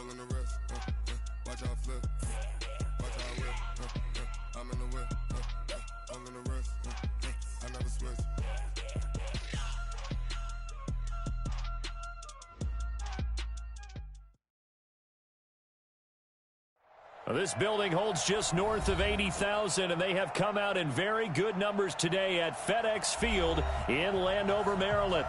Pulling the wrist, watch out flip, watch out whip, I'm in the whip, pulling the wrist, I never switch. This building holds just north of 80,000, and they have come out in very good numbers today at FedEx Field in Landover, Maryland.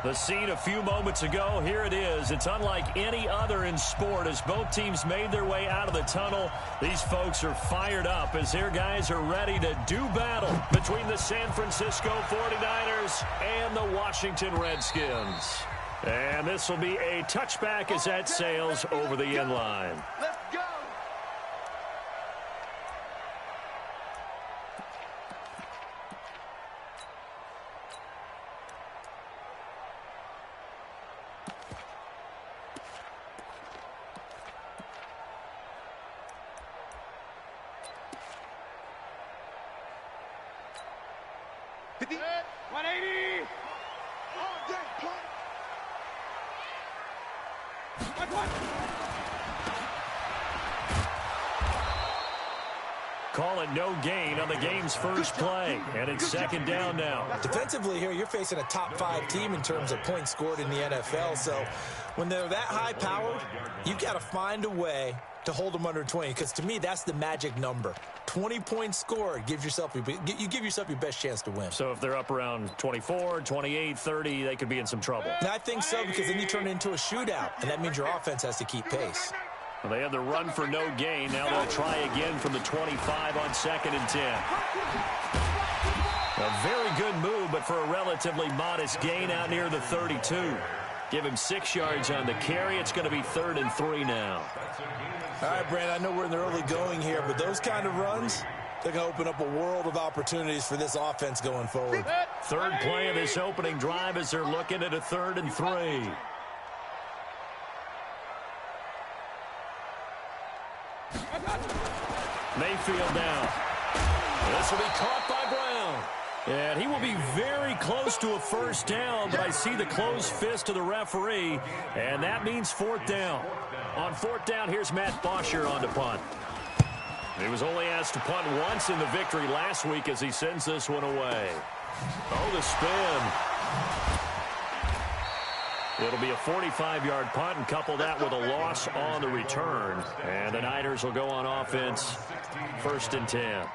The scene a few moments ago, here it is. It's unlike any other in sport as both teams made their way out of the tunnel. These folks are fired up as their guys are ready to do battle between the San Francisco 49ers and the Washington Redskins. And this will be a touchback as that sails over the end line. Let's go! Call it no gain on the game's first play, and it's second down now. Defensively here, you're facing a top-5 team in terms of points scored in the NFL, so when they're that high-powered, you've got to find a way to hold them under 20, because to me, that's the magic number. 20 points scored, you give yourself your best chance to win. So if they're up around 24, 28, 30, they could be in some trouble. And I think so, because then you turn it into a shootout, and that means your offense has to keep pace. Well, they have the run for no gain. Now they'll try again from the 25 on 2nd and 10. A very good move, but for a relatively modest gain out near the 32. Give him 6 yards on the carry. It's going to be 3rd and 3 now. All right, Brandon, I know we're in the early going here, but those kind of runs, they're going to open up a world of opportunities for this offense going forward. Third play of this opening drive as they're looking at a 3rd and 3. Mayfield now. This will be caught by Brown. And he will be very close to a first down, but I see the closed fist of the referee, and that means 4th down. On 4th down, here's Matt Bosher on to punt. He was only asked to punt once in the victory last week as he sends this one away. Oh, the spin. It'll be a 45-yard punt, and couple that with a loss on the return. And the Niners will go on offense, 1st and 10.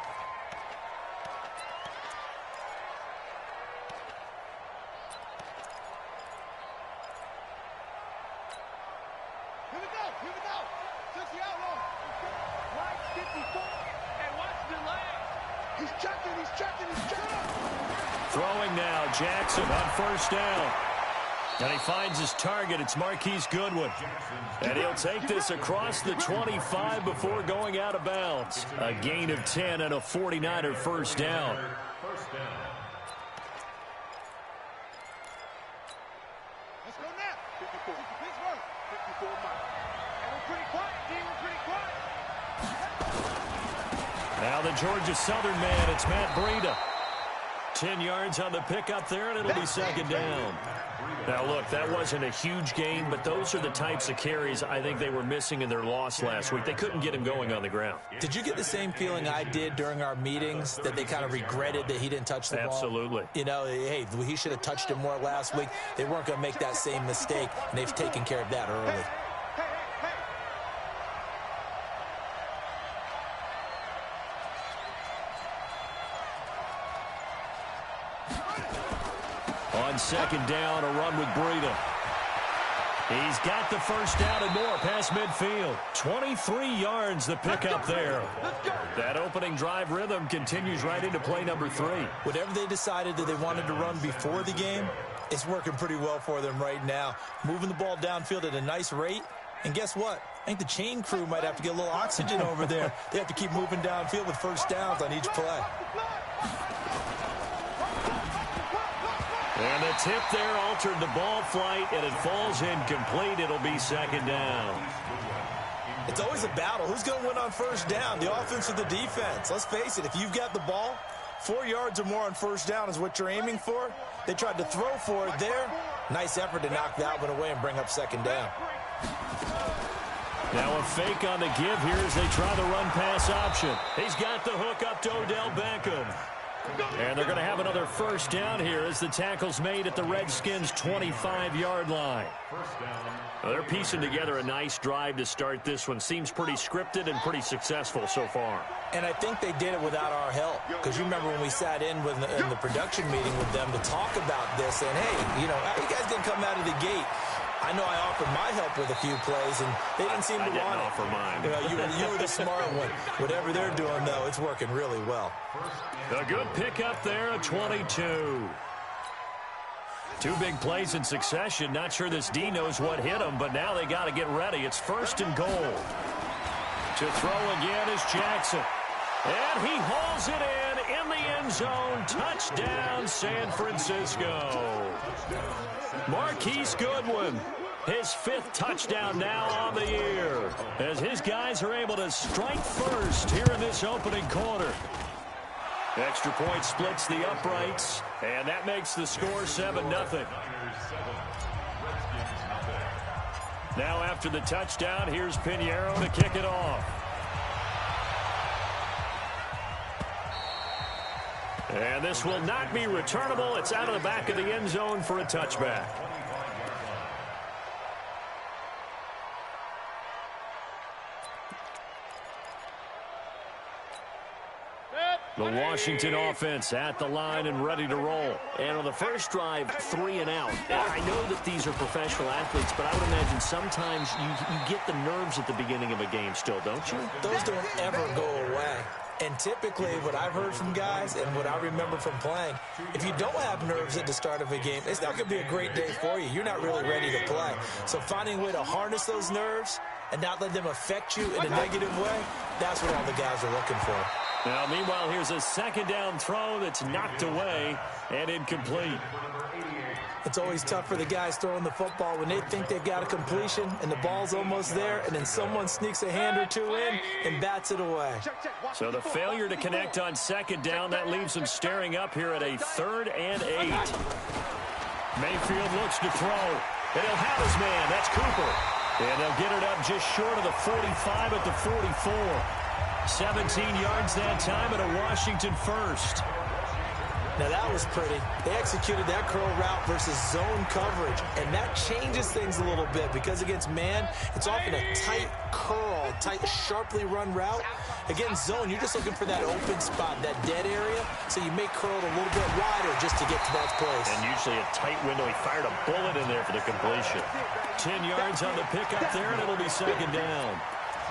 Throwing now, Jackson on 1st down. And he finds his target. It's Marquise Goodwin. And he'll take this across the 25 before going out of bounds. A gain of 10 and a 49er first down. Let's go now. 54. Pittsburgh. 54 miles. And we're pretty quiet, D. We're pretty quiet. Now the Georgia Southern man, it's Matt Breida. 10 yards on the pickup there, and it'll be 2nd down. Now, look, that wasn't a huge gain, but those are the types of carries I think they were missing in their loss last week. They couldn't get him going on the ground. Did you get the same feeling I did during our meetings, that they kind of regretted that he didn't touch the ball? Absolutely. You know, hey, he should have touched it more last week. They weren't going to make that same mistake, and they've taken care of that early. On 2nd down, a run with Breida. He's got the first down and more past midfield. 23 yards the pickup there. That opening drive rhythm continues right into play number 3. Whatever they decided that they wanted to run before the game, it's working pretty well for them right now. Moving the ball downfield at a nice rate. And guess what? I think the chain crew might have to get a little oxygen over there. They have to keep moving downfield with first downs on each play. And the tip there altered the ball flight, and it falls incomplete. It'll be 2nd down. It's always a battle. Who's going to win on first down, the offense or the defense? Let's face it, if you've got the ball, 4 yards or more on first down is what you're aiming for. They tried to throw for it there. Nice effort to knock that one away and bring up 2nd down. Now a fake on the give here as they try the run-pass option. He's got the hook up to Odell Beckham. And they're going to have another first down here as the tackle's made at the Redskins' 25-yard line. Well, they're piecing together a nice drive to start this one. Seems pretty scripted and pretty successful so far. And I think they did it without our help. Because you remember when we sat in the production meeting with them to talk about this, and hey, you know, you guys didn't come out of the gate. I know I offered my help with a few plays, and they didn't seem to want it. I didn't offer mine. You were the smart one. Whatever they're doing, though, it's working really well. A good pickup there at 22. Two big plays in succession. Not sure this D knows what hit him, but now they got to get ready. It's 1st and goal. To throw again is Jackson. And he hauls it in the end zone. Touchdown, San Francisco. Marquise Goodwin, his 5th touchdown now on the year, as his guys are able to strike first here in this opening quarter. Extra point splits the uprights, and that makes the score 7-0. Now after the touchdown, here's Pinheiro to kick it off. And this will not be returnable. It's out of the back of the end zone for a touchback. The Washington offense at the line and ready to roll. And on the first drive, 3 and out. I know that these are professional athletes, but I would imagine sometimes you get the nerves at the beginning of a game still, don't you? Those don't ever go away. And typically what I've heard from guys and what I remember from playing, if you don't have nerves at the start of a game, it's not going to be a great day for you. You're not really ready to play. So finding a way to harness those nerves and not let them affect you in a negative way, that's what all the guys are looking for. Now, meanwhile, here's a 2nd down throw that's knocked away and incomplete. It's always tough for the guys throwing the football when they think they've got a completion and the ball's almost there, and then someone sneaks a hand or two in and bats it away. So the failure to connect on 2nd down, that leaves them staring up here at a 3rd and 8. Mayfield looks to throw, and he'll have his man. That's Cooper. And they'll get it up just short of the 45 at the 44. 17 yards that time and a Washington first. Now that was pretty. They executed that curl route versus zone coverage, and that changes things a little bit because against man, it's often a tight curl, tight, sharply run route. Against zone, you're just looking for that open spot, that dead area, so you may curl it a little bit wider just to get to that place. And usually a tight window. He fired a bullet in there for the completion. 10 yards on the pickup there, and it'll be 2nd down.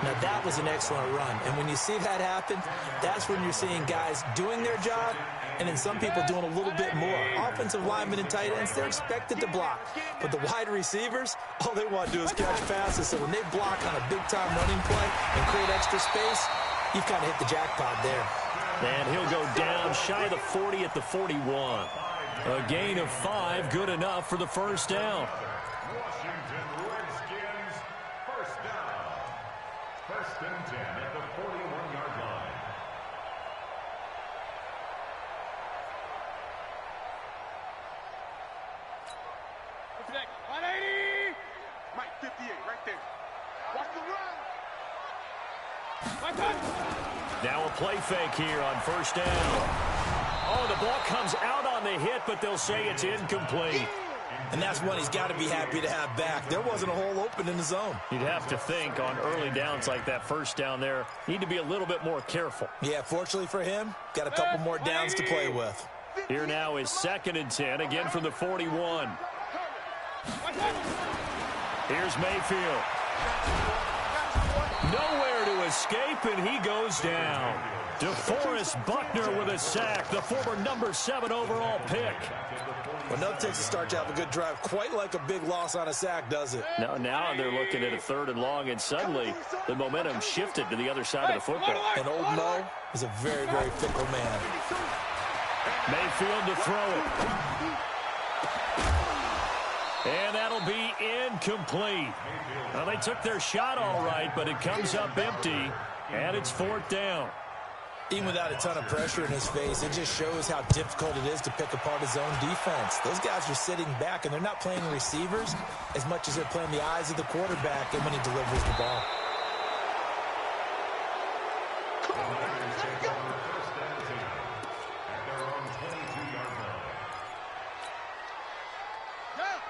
Now, that was an excellent run. And when you see that happen, that's when you're seeing guys doing their job and then some people doing a little bit more. Offensive linemen and tight ends, they're expected to block. But the wide receivers, all they want to do is catch passes. So when they block on a big-time running play and create extra space, you've kind of hit the jackpot there. And he'll go down shy of the 40 at the 41. A gain of 5, good enough for the first down. Now a play fake here on 1st down. Oh, the ball comes out on the hit, but they'll say it's incomplete. And that's one he's got to be happy to have back. There wasn't a hole open in the zone. You'd have to think on early downs like that 1st down there, need to be a little bit more careful. Yeah, fortunately for him, got a couple more downs to play with. Here now is 2nd and 10, again from the 41. Here's Mayfield. Nowhere to escape, and he goes down. DeForest Buckner with a sack, the former number 7 overall pick. Well, nothing takes a start to have a good drive quite like a big loss on a sack, does it? Now they're looking at a 3rd and long, and suddenly the momentum shifted to the other side of the football. And old Mo is a very, very fickle man. Mayfield to throw it. And that'll be incomplete. Well, they took their shot all right, but it comes up empty, and it's 4th down. Even without a ton of pressure in his face, it just shows how difficult it is to pick apart his own defense. Those guys are sitting back, and they're not playing receivers as much as they're playing the eyes of the quarterback and when he delivers the ball.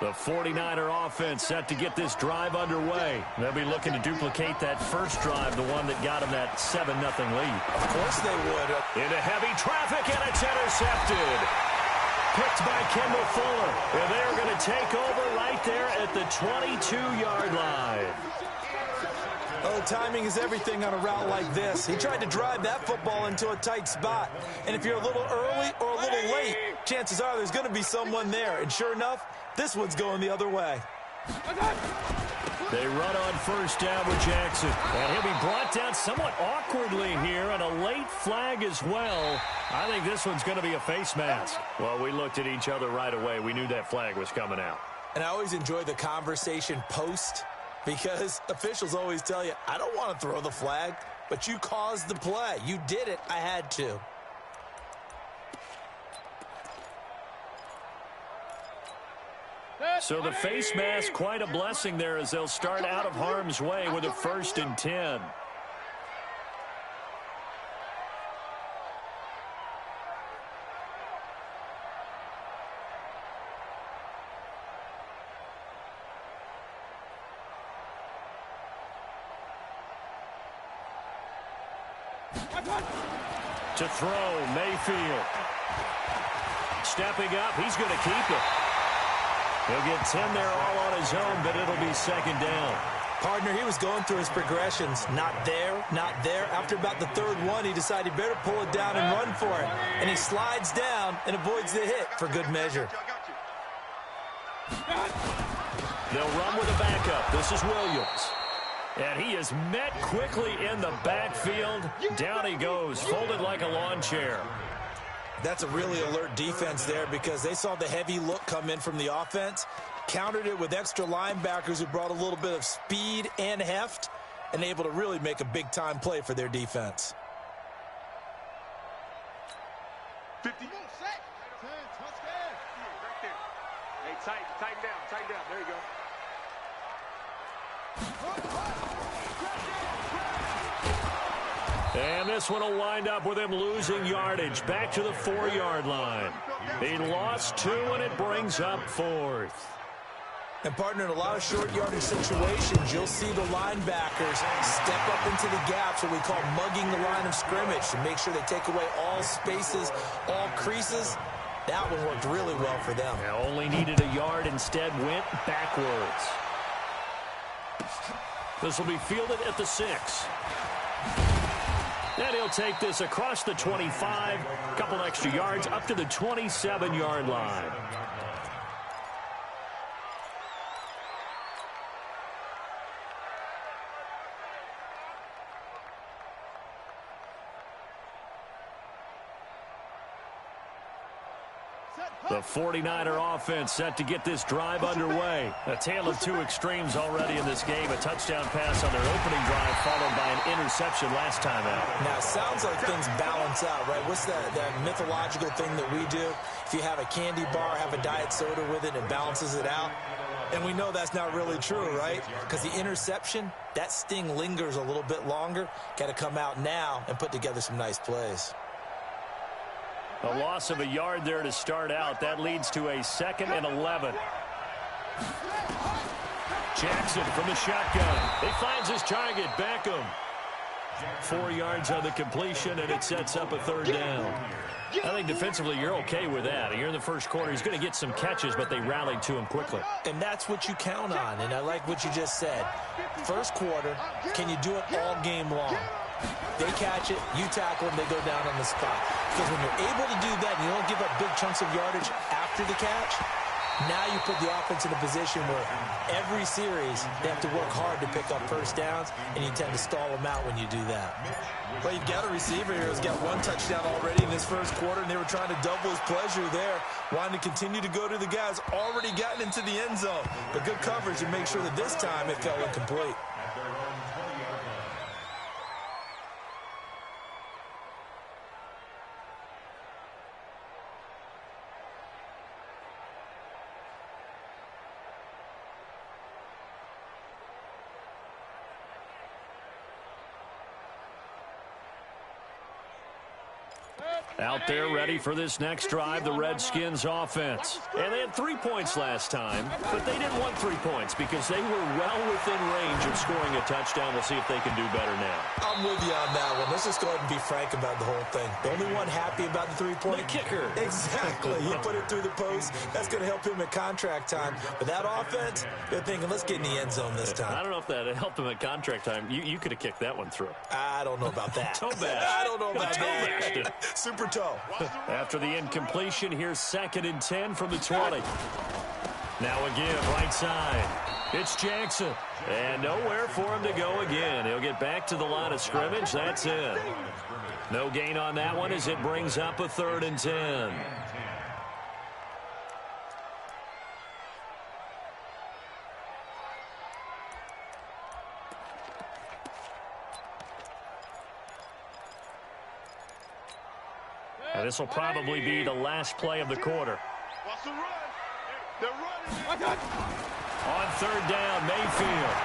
The 49er offense set to get this drive underway. They'll be looking to duplicate that first drive, the one that got them that 7-0 lead. Of course they would. Into heavy traffic, and it's intercepted. Picked by Kendall Fuller. And they're going to take over right there at the 22-yard line. Oh, timing is everything on a route like this. He tried to drive that football into a tight spot. And if you're a little early or a little late, chances are there's going to be someone there. And sure enough, this one's going the other way. They run on first down with Jackson. And he'll be brought down somewhat awkwardly here, and a late flag as well. I think this one's going to be a face mask. Well, we looked at each other right away. We knew that flag was coming out. And I always enjoy the conversation post, because officials always tell you, I don't want to throw the flag, but you caused the play. You did it. I had to. So the face mask, quite a blessing there as they'll start out of harm's way with a 1st and 10. To throw, Mayfield. Stepping up, he's going to keep it. He'll get 10 there all on his own, but it'll be 2nd down. Partner, he was going through his progressions. Not there, not there. After about the 3rd one, he decided he better pull it down and run for it. And he slides down and avoids the hit for good measure. They'll run with a backup. This is Williams. And he is met quickly in the backfield. Down he goes, folded like a lawn chair. That's a really alert defense there, because they saw the heavy look come in from the offense, countered it with extra linebackers who brought a little bit of speed and heft, and able to really make a big-time play for their defense. 50. Set. 10, touchdown. Right there. Hey, tighten down. There you go. And this one will wind up with him losing yardage back to the 4-yard line. He lost 2, and it brings up 4th. And, partner, in a lot of short yardage situations, you'll see the linebackers step up into the gaps, what we call mugging the line of scrimmage, to make sure they take away all spaces, all creases. That one worked really well for them. Now only needed a yard, instead went backwards. This will be fielded at the 6. And he'll take this across the 25, a couple extra yards, up to the 27-yard line. The 49er offense set to get this drive underway. A tale of two extremes already in this game. A touchdown pass on their opening drive followed by an interception last time out. Now, it sounds like things balance out, right? What's that mythological thing that we do? If you have a candy bar, have a diet soda with it, it balances it out. And we know that's not really true, right? Because the interception, that sting lingers a little bit longer. Got to come out now and put together some nice plays. A loss of a yard there to start out. That leads to a 2nd and 11. Jackson from the shotgun. He finds his target, Beckham. 4 yards on the completion, and it sets up a 3rd down. I think defensively you're okay with that. Here in the first quarter, he's going to get some catches, but they rallied to him quickly. And that's what you count on, and I like what you just said. First quarter, can you do it all game long? They catch it, you tackle them, they go down on the spot. Because when you're able to do that and you don't give up big chunks of yardage after the catch, now you put the offense in a position where every series they have to work hard to pick up first downs, and you tend to stall them out when you do that. Well, you've got a receiver here who's got 1 touchdown already in this first quarter, and they were trying to double his pleasure there, wanting to continue to go to the guys already gotten into the end zone. But good coverage to make sure that this time it fell incomplete. Out there ready for this next drive, the Redskins offense. And they had 3 points last time, but they didn't want 3 points because they were well within range of scoring a touchdown. We'll see if they can do better now. I'm with you on that one. Let's just go ahead and be frank about the whole thing. The only one happy about the 3-point? The kicker. Exactly. He put it through the post. That's going to help him at contract time. But that offense, they're thinking, let's get in the end zone this time. I don't know if that helped him at contract time. You could have kicked that one through. I don't know about that. Toe bash. I don't know about that. Bashed. Super toe. After the incompletion, here's 2nd and 10 from the 20. Now again, right side. It's Jackson. And nowhere for him to go again. He'll get back to the line of scrimmage. That's it. No gain on that one as it brings up a 3rd and 10. And this will probably be the last play of the quarter. Watch the run. They're running. On 3rd down, Mayfield.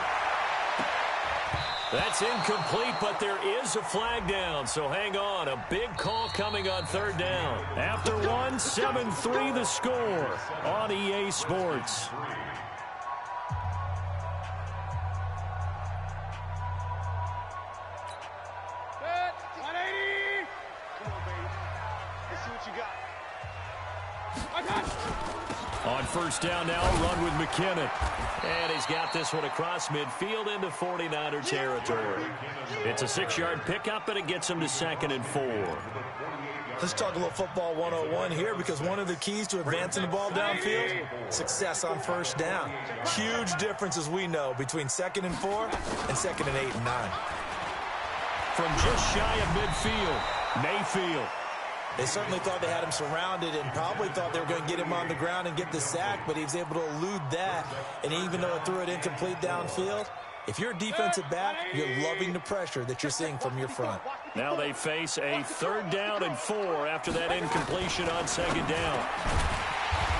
That's incomplete, but there is a flag down, so hang on. A big call coming on 3rd down. After one, 7-3 the score on EA Sports. On 1st down now, run with McKinnon. And he's got this one across midfield into 49er territory. It's a 6-yard pickup, and it gets him to 2nd and 4. Let's talk a little football 101 here, because one of the keys to advancing the ball downfield, success on 1st down. Huge difference, as we know, between 2nd and 4 and 2nd and 8 and 9. From just shy of midfield, Mayfield. They certainly thought they had him surrounded and probably thought they were going to get him on the ground and get the sack, but he was able to elude that. And even though it threw it incomplete downfield, if you're a defensive back, you're loving the pressure that you're seeing from your front. Now they face a 3rd down and 4 after that incompletion on 2nd down.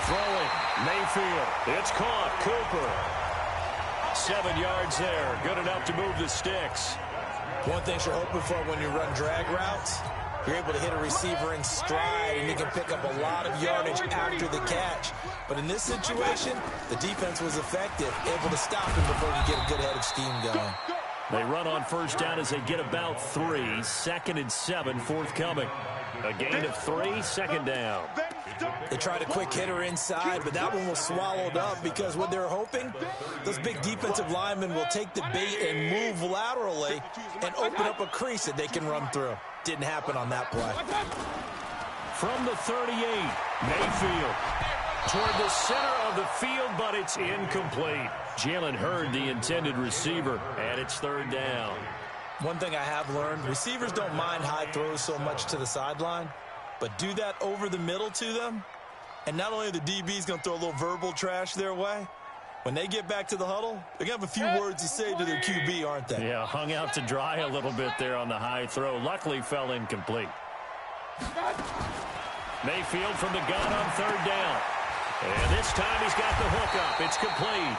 Throwing, Mayfield. It's caught, Cooper. 7 yards there, good enough to move the sticks. One thing you're hoping for when you run drag routes, you're able to hit a receiver in stride, and you can pick up a lot of yardage after the catch. But in this situation, the defense was effective, able to stop him before he get a good head of steam going. They run on 1st down as they get about 3. 2nd and 7 forthcoming. A gain of 3, 2nd down. They tried a quick hitter inside, but that one was swallowed up because what they're hoping, those big defensive linemen will take the bait and move laterally and open up a crease that they can run through. Didn't happen on that play. From the 38, Mayfield toward the center of the field, but it's incomplete. Jalen Hurd, the intended receiver, and it's 3rd down. One thing I have learned, receivers don't mind high throws so much to the sideline, but do that over the middle to them, and not only are the DBs going to throw a little verbal trash their way, when they get back to the huddle, they're going to have a few words to say to their QB, aren't they? Yeah, hung out to dry a little bit there on the high throw. Luckily fell incomplete. Mayfield from the gun on 3rd down. And this time he's got the hook up. It's complete.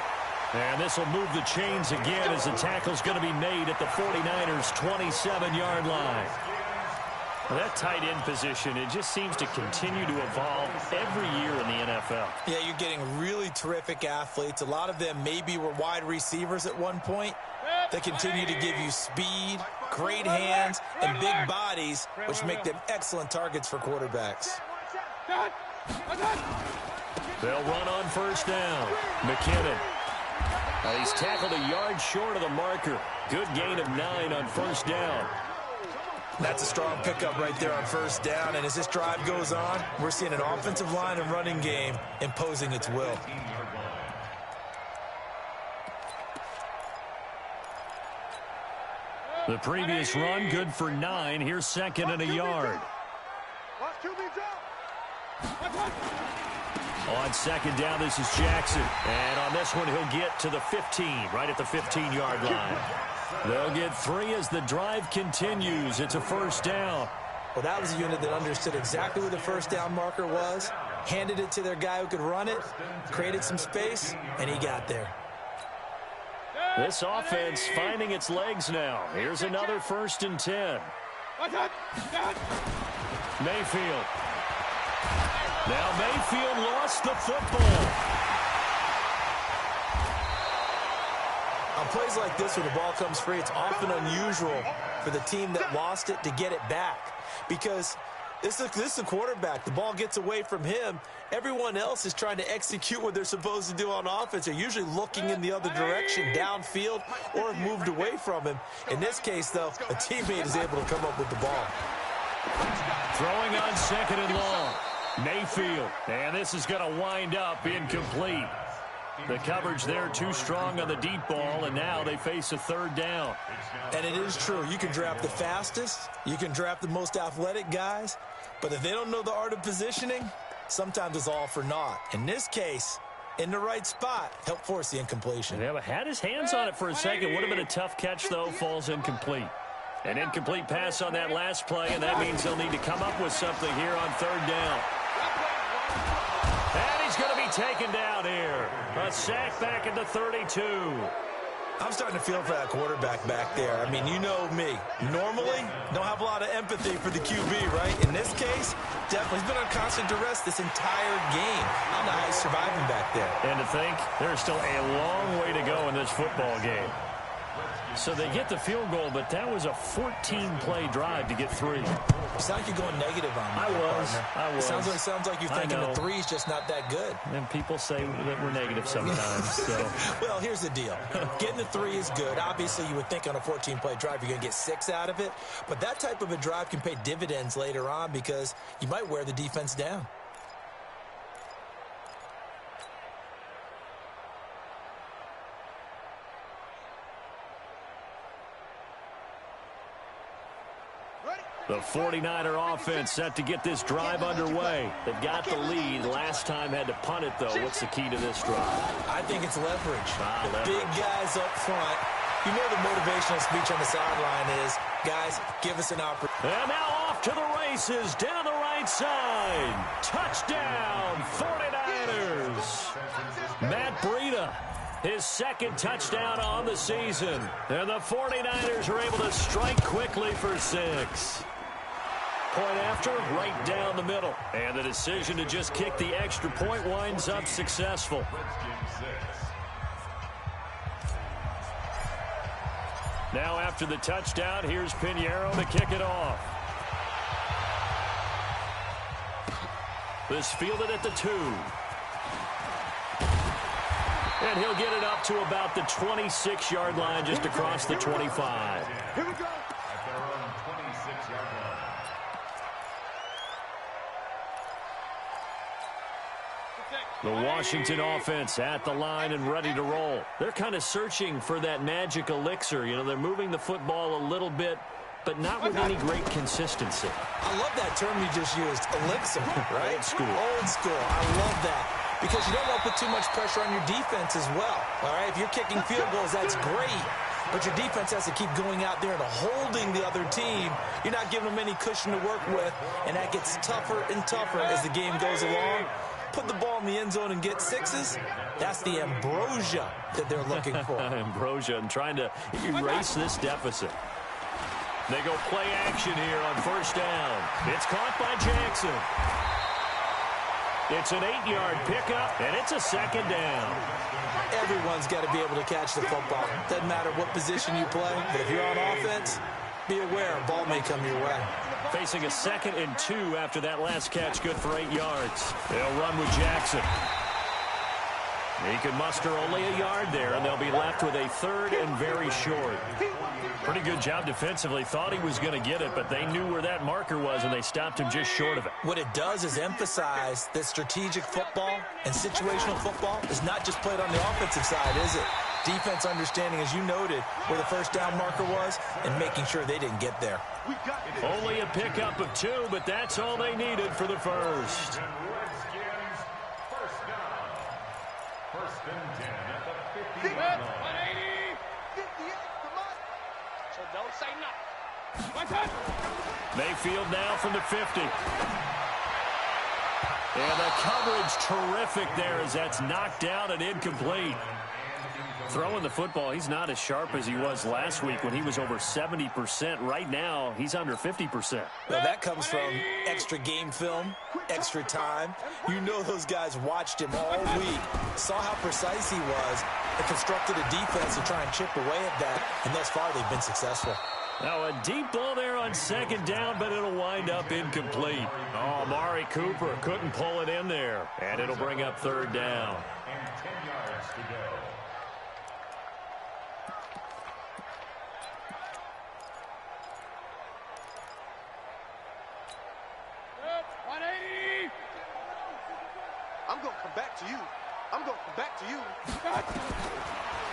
And this will move the chains again as the tackle's going to be made at the 49ers' 27-yard line. Well, that tight end position, it just seems to continue to evolve every year in the NFL. Yeah, you're getting really terrific athletes. A lot of them maybe were wide receivers at one point. They continue to give you speed, great hands, and big bodies, which make them excellent targets for quarterbacks. They'll run on 1st down. McKinnon. He's tackled a yard short of the marker. Good gain of 9 on 1st down. That's a strong pickup right there on 1st down, and as this drive goes on, we're seeing an offensive line and running game imposing its will. The previous run, good for 9. Here's 2nd and a yard. On 2nd down, this is Jackson. And on this one, he'll get to the 15, right at the 15-yard line. They'll get 3 as the drive continues. It's a 1st down. Well, that was a unit that understood exactly where the 1st down marker was, handed it to their guy who could run it, created some space, and he got there. This offense finding its legs now. Here's another 1st and 10. Mayfield. Now Mayfield lost the football. On plays like this, when the ball comes free, it's often unusual for the team that lost it to get it back. Because this is a quarterback. The ball gets away from him. Everyone else is trying to execute what they're supposed to do on offense. They're usually looking in the other direction, downfield, or have moved away from him. In this case, though, a teammate is able to come up with the ball. Throwing on 2nd and long. Mayfield. And this is going to wind up incomplete. The coverage there too strong on the deep ball, and now they face a 3rd down. And it is true. You can draft the fastest. You can draft the most athletic guys. But if they don't know the art of positioning, sometimes it's all for naught. In this case, in the right spot, help force the incompletion. Yeah, but had his hands on it for a second. Would have been a tough catch, though. Falls incomplete. An incomplete pass on that last play, and that means they'll need to come up with something here on 3rd down. And he's going to be taken down here. A sack back at the 32. I'm starting to feel for that quarterback back there. I mean, you know me. Normally, don't have a lot of empathy for the QB, right? In this case, definitely. He's been on constant duress this entire game. I don't know how he's surviving back there. And to think, there's still a long way to go in this football game. So they get the field goal, but that was a 14-play drive to get 3. You sound like you're going negative on me. I was. It sounds like you're thinking the 3's just not that good. And people say that we're negative sometimes. So. Well, here's the deal. Getting the 3 is good. Obviously, you would think on a 14-play drive you're going to get 6 out of it. But that type of a drive can pay dividends later on because you might wear the defense down. The 49er offense set to get this drive underway. They've got the lead. Last time had to punt it, though. What's the key to this drive? I think it's leverage. Leverage. Big guys up front. You know the motivational speech on the sideline is, guys, give us an opportunity. And now off to the races down the right side. Touchdown, 49ers. Matt Breida. His 2nd touchdown on the season. And the 49ers are able to strike quickly for 6. Point after, right down the middle. And the decision to just kick the extra point winds up successful. Now after the touchdown, here's Pinheiro to kick it off. This fielded at the 2. And he'll get it up to about the 26-yard line just across the 25. Here we go. The Washington offense at the line and ready to roll. They're kind of searching for that magic elixir. You know, they're moving the football a little bit, but not with any great consistency. I love that term you just used, elixir, right? Old school. Old school. I love that. Because you don't want to put too much pressure on your defense as well. All right, if you're kicking field goals, that's great. But your defense has to keep going out there and holding the other team. You're not giving them any cushion to work with, and that gets tougher and tougher as the game goes along. Put the ball in the end zone and get 6s. That's the ambrosia that they're looking for. Ambrosia and trying to erase this deficit. They go play action here on 1st down. It's caught by Jackson. It's an 8-yard pickup, and it's a 2nd down. Everyone's got to be able to catch the football. Doesn't matter what position you play, but if you're on offense, be aware a ball may come your way. Facing a 2nd and 2 after that last catch, good for 8 yards. They'll run with Jackson. He can muster only a yard there, and they'll be left with a 3rd and very short. Pretty good job defensively. Thought he was going to get it, but they knew where that marker was, and they stopped him just short of it. What it does is emphasize that strategic football and situational football is not just played on the offensive side, is it? Defense understanding, as you noted, where the 1st down marker was and making sure they didn't get there. Only a pickup of 2, but that's all they needed for the 1st. First and 10 at the 50. 180. 58. Come on. So don't say nothing. Mayfield now from the 50. And the coverage terrific there as that's knocked down and incomplete. Throwing the football, he's not as sharp as he was last week when he was over 70%. Right now, he's under 50%. Well, that comes from extra game film, extra time. You know those guys watched him all week, saw how precise he was, and constructed a defense to try and chip away at that, and thus far they've been successful. Now a deep ball there on second down, but it'll wind up incomplete. Oh, Amari Cooper couldn't pull it in there, and it'll bring up third down. And 10 yards to go. I'm going to come back to you. I'm going to come back to you.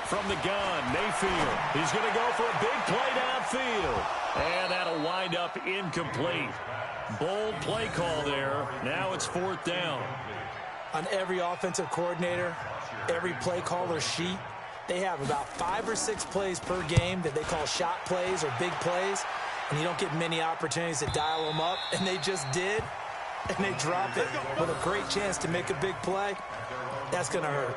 From the gun, Mayfield. He's going to go for a big play downfield. And that'll wind up incomplete. Bold play call there. Now it's fourth down. On every offensive coordinator, every play caller sheet, they have about 5 or 6 plays per game that they call shot plays or big plays. And you don't get many opportunities to dial them up. And they just did. And they drop it with a great chance to make a big play. That's going to hurt.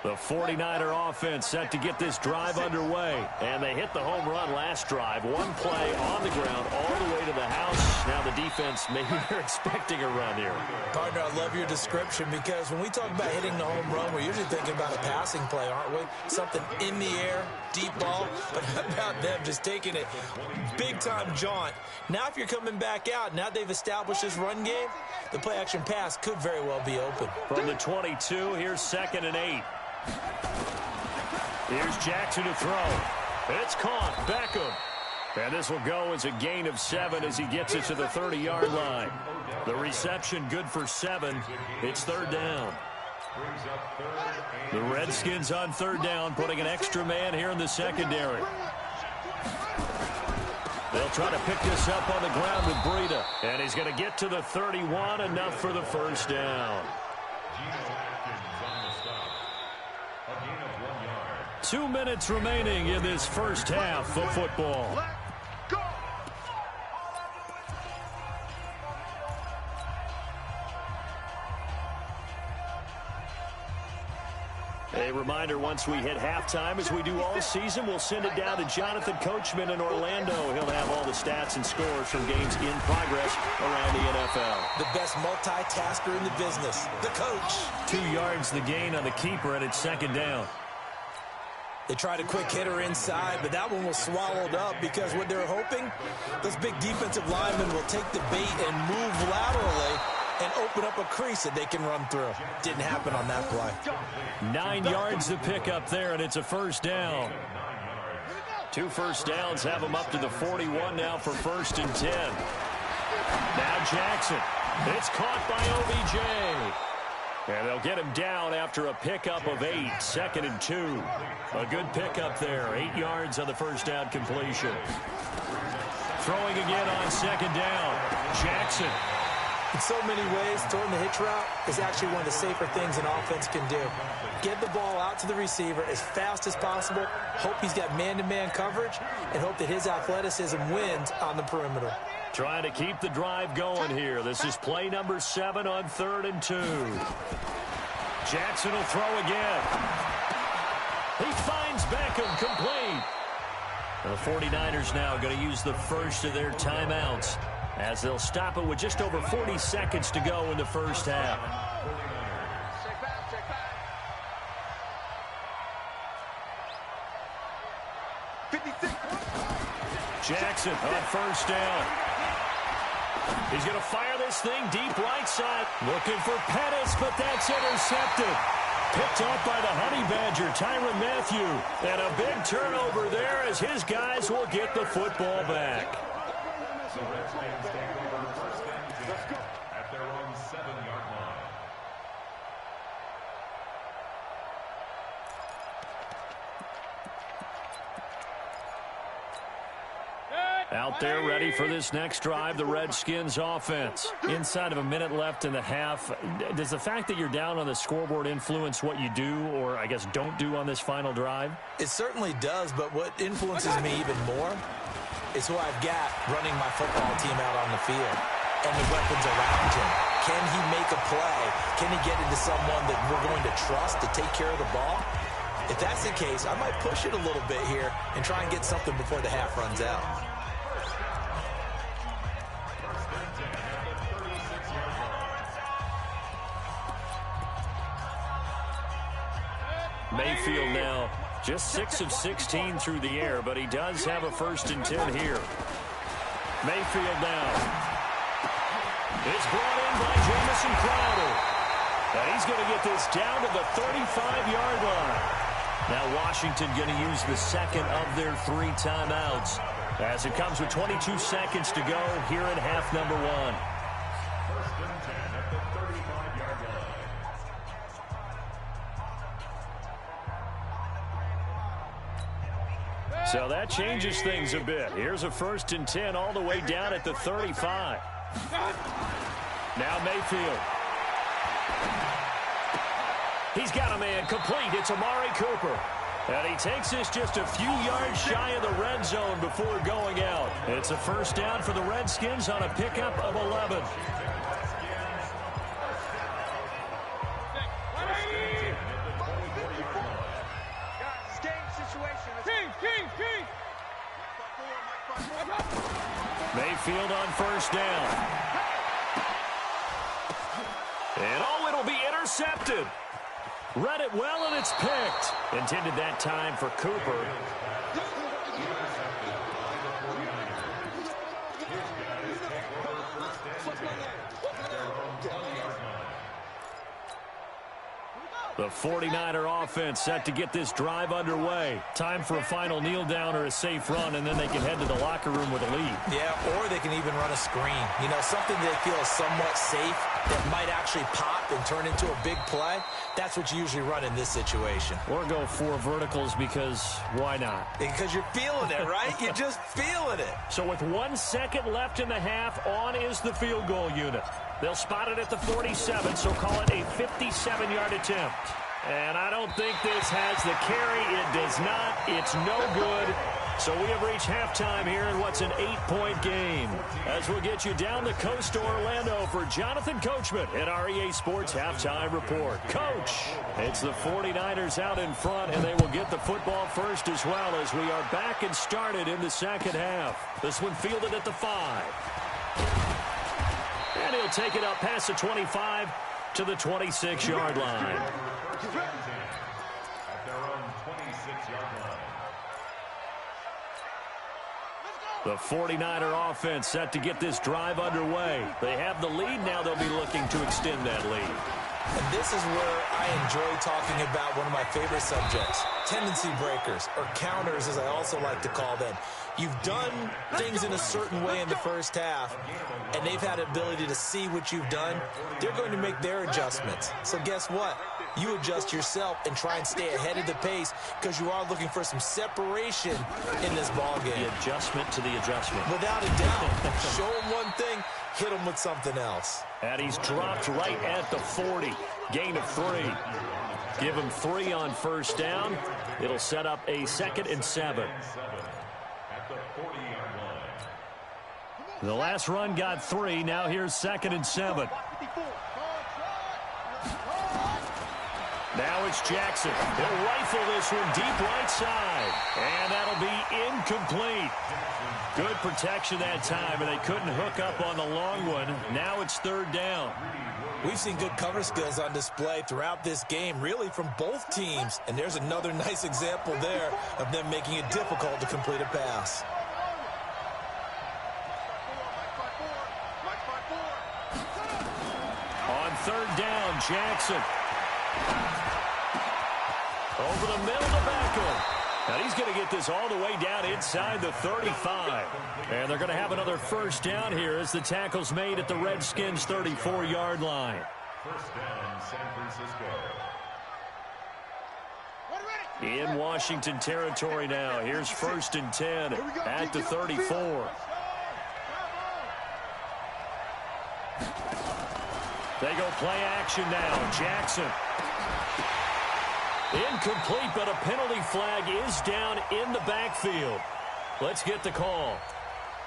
The 49er offense set to get this drive underway. And they hit the home run last drive. One play on the ground all the way to the house. Now the defense, maybe they're expecting a run here. Partner, I love your description because when we talk about hitting the home run, we're usually thinking about a passing play, aren't we? Something in the air, deep ball. But how about them just taking it big-time jaunt? Now if you're coming back out, now they've established this run game, the play-action pass could very well be open. From the 22, here's 2nd and 8. Here's Jackson to throw. It's caught. Beckham. And this will go as a gain of 7 as he gets it to the 30-yard line. The reception good for 7. It's third down. The Redskins on third down, putting an extra man here in the secondary. They'll try to pick this up on the ground with Breida. And he's going to get to the 31, enough for the first down. 2 minutes remaining in this first half of football. A reminder, once we hit halftime, as we do all season, we'll send it down to Jonathan Coachman in Orlando. He'll have all the stats and scores from games in progress around the NFL. The best multitasker in the business, the coach. 2 yards the gain on the keeper, and it's second down. They tried a quick hitter inside, but that one was swallowed up because what they're hoping, those big defensive linemen will take the bait and move laterally and open up a crease that they can run through. Didn't happen on that play. 9 yards to pick up there, and it's a first down. 2 first downs have them up to the 41 now for 1st and 10. Now Jackson. It's caught by OBJ. And they'll get him down after a pickup of 8. 2nd and 2. A good pickup there. 8 yards on the first down completion. Throwing again on second down. Jackson. In so many ways, throwing the hitch route is actually one of the safer things an offense can do. Get the ball out to the receiver as fast as possible, hope he's got man-to-man coverage, and hope that his athleticism wins on the perimeter. Trying to keep the drive going here. This is play number 7 on 3rd and 2. Jackson will throw again. He finds Beckham, complete. The 49ers now going to use the first of their timeouts as they'll stop it with just over 40 seconds to go in the first half. Jackson on first down. He's going to fire this thing deep right side. Looking for Pettis, but that's intercepted. Picked off by the Honey Badger, Tyrann Mathieu. And a big turnover there as his guys will get the football back. So Redskins take over 1st and 10 at their own 7-yard line. Out there ready for this next drive, the Redskins offense. Inside of a minute left in the half, does the fact that you're down on the scoreboard influence what you do, or I guess don't do on this final drive? It certainly does, but what influences me even more is who I've got running my football team out on the field and the weapons around him. Can he make a play? Can he get into someone that we're going to trust to take care of the ball? If that's the case, I might push it a little bit here and try and get something before the half runs out. Mayfield now just 6 of 16 through the air, but he does have a 1st and 10 here. Mayfield now. It's brought in by Jamison Crowder. And he's going to get this down to the 35-yard line. Now Washington going to use the second of their 3 timeouts as it comes with 22 seconds to go here in half number 1. 1st and 10 at the 35-yard line. So that changes things a bit. Here's a 1st and 10 all the way down at the 35. Now Mayfield. He's got a man complete. It's Amari Cooper. And he takes this just a few yards shy of the red zone before going out. It's a 1st down for the Redskins on a pickup of 11. Mayfield on 1st down. And it'll be intercepted. Read it well, and it's picked. Intended that time for Cooper. The 49er offense set to get this drive underway. Time for a final kneel down or a safe run, and then they can head to the locker room with a lead. Yeah, or they can even run a screen. You know, something they feel is somewhat safe that might actually pop and turn into a big play. That's what you usually run in this situation. Or go 4 verticals because why not? Because you're feeling it, right? You're just feeling it. So with 1 second left in the half, on is the field goal unit. They'll spot it at the 47, so call it a 57-yard attempt. And I don't think this has the carry. It does not. It's no good. So we have reached halftime here in what's an 8-point game. As we'll get you down the coast to Orlando for Jonathan Coachman at our EA Sports Halftime Report. Coach, it's the 49ers out in front, and they will get the football first as well as we are back and started in the second half. This one fielded at the 5. And he'll take it up past the 25 to the 26-yard line. At their own 26-yard line. The 49er offense set to get this drive underway. They have the lead. Now they'll be looking to extend that lead. And this is where I enjoy talking about one of my favorite subjects, tendency breakers, or counters as I also like to call them. You've done things in a certain way in the first half, and they've had the ability to see what you've done. They're going to make their adjustments. So guess what? You adjust yourself and try and stay ahead of the pace because you are looking for some separation in this ballgame. The adjustment to the adjustment. Without a doubt. Show them one thing, hit them with something else. And he's dropped right at the 40. Gain of 3. Give him 3 on 1st down. It'll set up a 2nd and 7. At the 40-yard line. The last run got 3. Now here's 2nd and 7. Now it's Jackson. He'll rifle this one deep right side. And that'll be incomplete. Good protection that time, and they couldn't hook up on the long one. Now it's 3rd down. We've seen good cover skills on display throughout this game, really from both teams. And there's another nice example there of them making it difficult to complete a pass. On 3rd down, Jackson. Over the middle to Beckham. And he's going to get this all the way down inside the 35. And they're going to have another 1st down here as the tackle's made at the Redskins' 34-yard line. 1st down, San Francisco. In Washington territory now. Here's 1st and 10 at the 34. They go play action now. Jackson. Incomplete, but a penalty flag is down in the backfield. Let's get the call.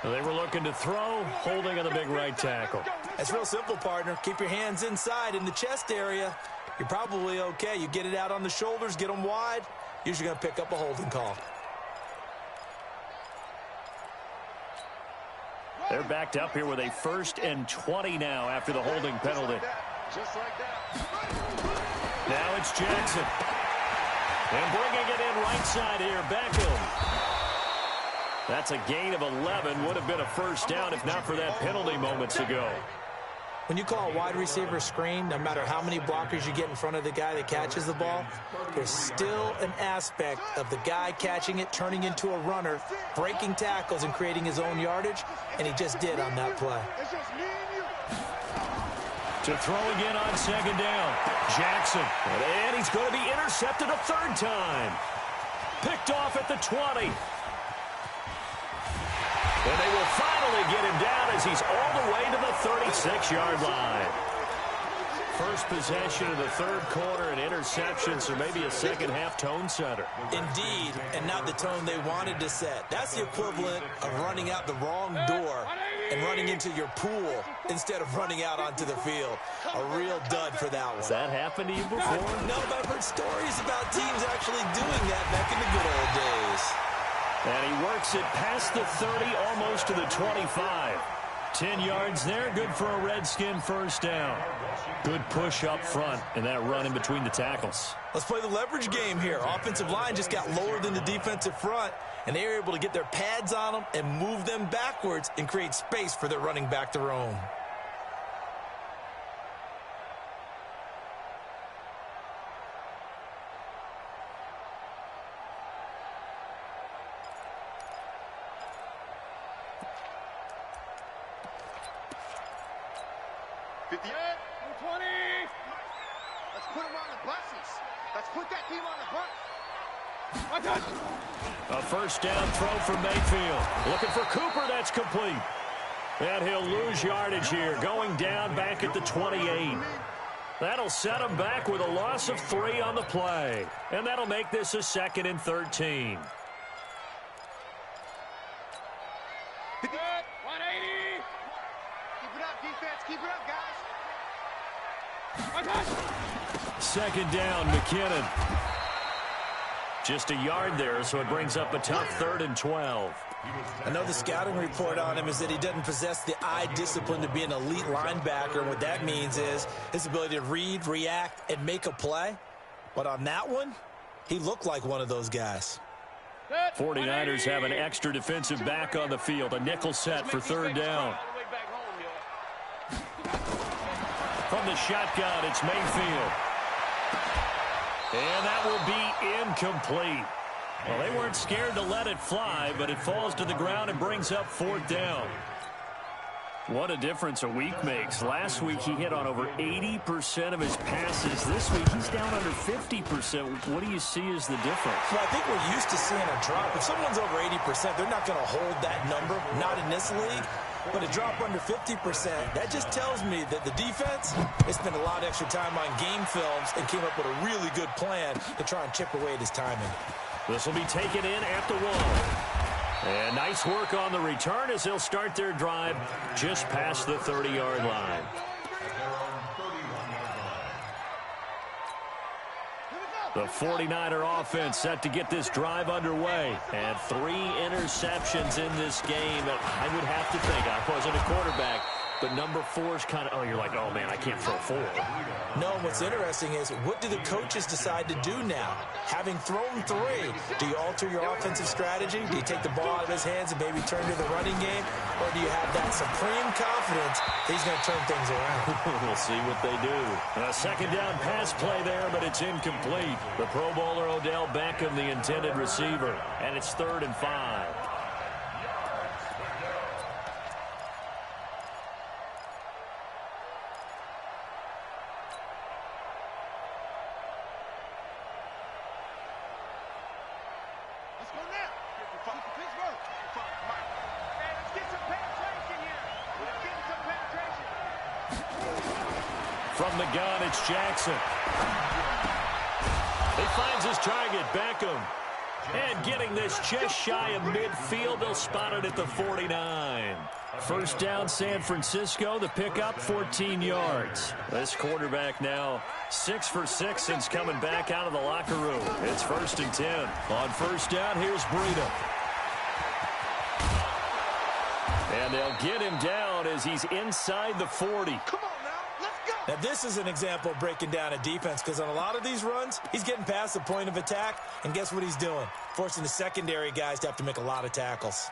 They were looking to throw, holding on the big right tackle. It's real simple, partner. Keep your hands inside in the chest area. You're probably okay. You get it out on the shoulders, get them wide. Usually going to pick up a holding call. They're backed up here with a 1st and 20 now after the holding penalty. Just like that. Now it's Jackson. And bringing it in right side here, Beckham. That's a gain of 11. Would have been a first down if not for that penalty moments ago. When you call a wide receiver screen, no matter how many blockers you get in front of the guy that catches the ball, there's still an aspect of the guy catching it, turning into a runner, breaking tackles and creating his own yardage, and he just did on that play. To throw again on 2nd down. Jackson. And he's going to be intercepted a 3rd time. Picked off at the 20. And they will finally get him down as he's all the way to the 36-yard line. First possession of the 3rd quarter, an interception, so maybe a second-half tone setter. Indeed, and not the tone they wanted to set. That's the equivalent of running out the wrong door and running into your pool instead of running out onto the field. A real dud for that one. Has that happened to you before? No, but I've heard stories about teams actually doing that back in the good old days. And he works it past the 30, almost to the 25. 10 yards there, good for a Redskin first down. Good push up front and that run in between the tackles. Let's play the leverage game here. Offensive line just got lower than the defensive front, and they were able to get their pads on them and move them backwards and create space for their running back to roam. A first down throw from Mayfield. Looking for Cooper, that's complete. And he'll lose yardage here, going down back at the 28. That'll set him back with a loss of 3 on the play. And that'll make this a 2nd and 13. 180. Keep it up, defense. Keep it up, guys. 2nd down, McKinnon. Just a yard there, so it brings up a tough 3rd and 12. I know the scouting report on him is that he doesn't possess the eye discipline to be an elite linebacker. And what that means is his ability to read, react, and make a play. But on that one, he looked like one of those guys. 49ers have an extra defensive back on the field. A nickel set for 3rd down. From the shotgun, it's Mayfield. And that will be incomplete. Well, they weren't scared to let it fly, but it falls to the ground and brings up 4th down. What a difference a week makes. Last week, he hit on over 80% of his passes. This week, he's down under 50%. What do you see as the difference? Well, I think we're used to seeing a drop. If someone's over 80%, they're not going to hold that number, not in this league. But a drop under 50%, that just tells me that the defense has spent a lot of extra time on game films and came up with a really good plan to try and chip away at his timing. This will be taken in at the 1. And nice work on the return as they'll start their drive just past the 30-yard line. The 49er offense set to get this drive underway. And 3 interceptions in this game. I would have to think, I wasn't a quarterback, but number 4 is kind of, oh, you're like, oh, man, I can't throw 4. No, what's interesting is what do the coaches decide to do now? Having thrown 3, do you alter your offensive strategy? Do you take the ball out of his hands and maybe turn to the running game? Or do you have that supreme confidence that he's going to turn things around? We'll see what they do. A 2nd down pass play there, but it's incomplete. The Pro Bowler Odell Beckham, the intended receiver. And it's 3rd and 5. From the gun, it's Jackson. He finds his target, Beckham. And getting this just shy of midfield, they'll spot it at the 49. First down, San Francisco. The pickup, 14 yards. This quarterback now 6 for 6 since coming back out of the locker room. It's 1st and 10. On first down, here's Breida. And they'll get him down as he's inside the 40. Come on now, let's go. Now, this is an example of breaking down a defense because on a lot of these runs, he's getting past the point of attack, and guess what he's doing? Forcing the secondary guys to have to make a lot of tackles.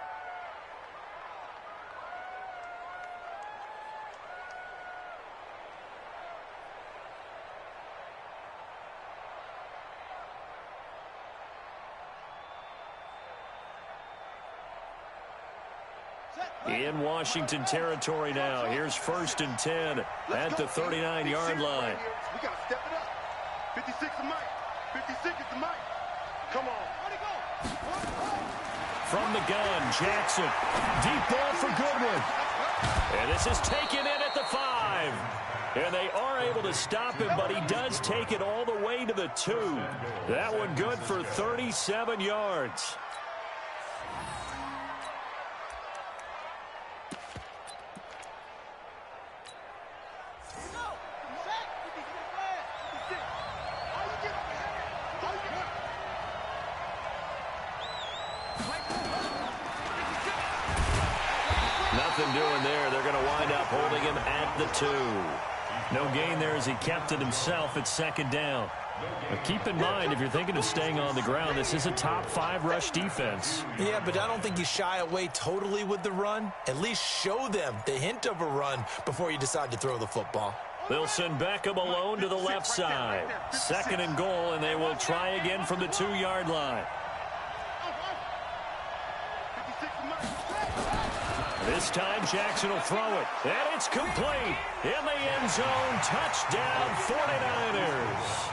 In Washington territory now. Here's 1st and 10 at the 39-yard line. We got to step it up. 56 is Mike. 56 is the Mike. Come on. Where'd he go? From the gun, Jackson. Deep ball for Goodwin. And this is taken in at the 5. And they are able to stop him, but he does take it all the way to the 2. That one good for 37 yards. Nothing doing there. They're going to wind up holding him at the 2. No gain there as he kept it himself at 2nd down. But keep in mind, if you're thinking of staying on the ground, this is a top 5 rush defense. Yeah, but I don't think you shy away totally with the run. At least show them the hint of a run before you decide to throw the football. They'll send Beckham alone to the left side. 2nd and goal, and they will try again from the 2-yard line. This time, Jackson will throw it. And it's complete. In the end zone, touchdown, 49ers.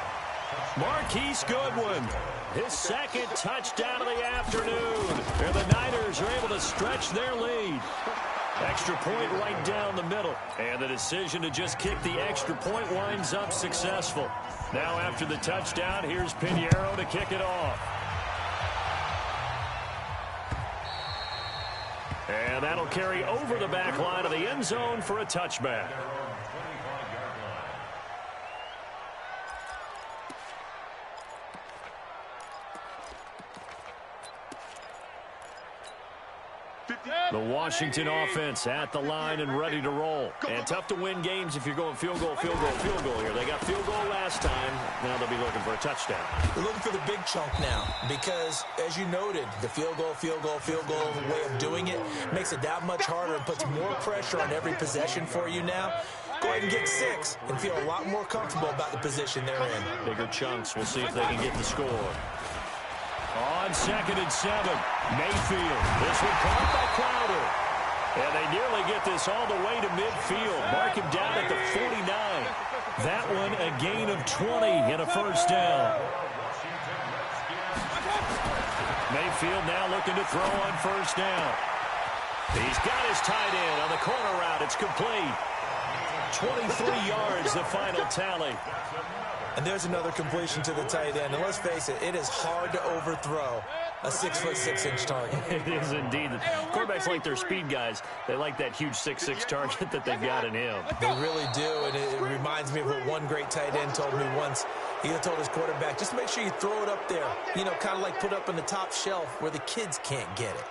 Marquise Goodwin, his 2nd touchdown of the afternoon. And the Niners are able to stretch their lead. Extra point right down the middle. And the decision to just kick the extra point winds up successful. Now after the touchdown, here's Pinheiro to kick it off. And that'll carry over the back line of the end zone for a touchback. The Washington offense at the line and ready to roll. And tough to win games if you're going field goal here. They got field goal last time. Now they'll be looking for a touchdown. They're looking for the big chunk now because, as you noted, the field goal way of doing it makes it that much harder and puts more pressure on every possession for you now. Go ahead and get 6 and feel a lot more comfortable about the position they're in. Bigger chunks. We'll see if they can get the score. On 2nd and 7, Mayfield. This one caught by Crowder. And they nearly get this all the way to midfield. Mark him down at the 49. That one a gain of 20 and a 1st down. Mayfield now looking to throw on 1st down. He's got his tight end on the corner route. It's complete. 23 yards, the final tally. And there's another completion to the tight end. And let's face it, it is hard to overthrow a 6'6" target. It is indeed. Quarterbacks like their speed guys. They like that huge 6'6" target that they've got in him. They really do. And it reminds me of what one great tight end told me once. He told his quarterback, just make sure you throw it up there. You know, kind of like put up on the top shelf where the kids can't get it.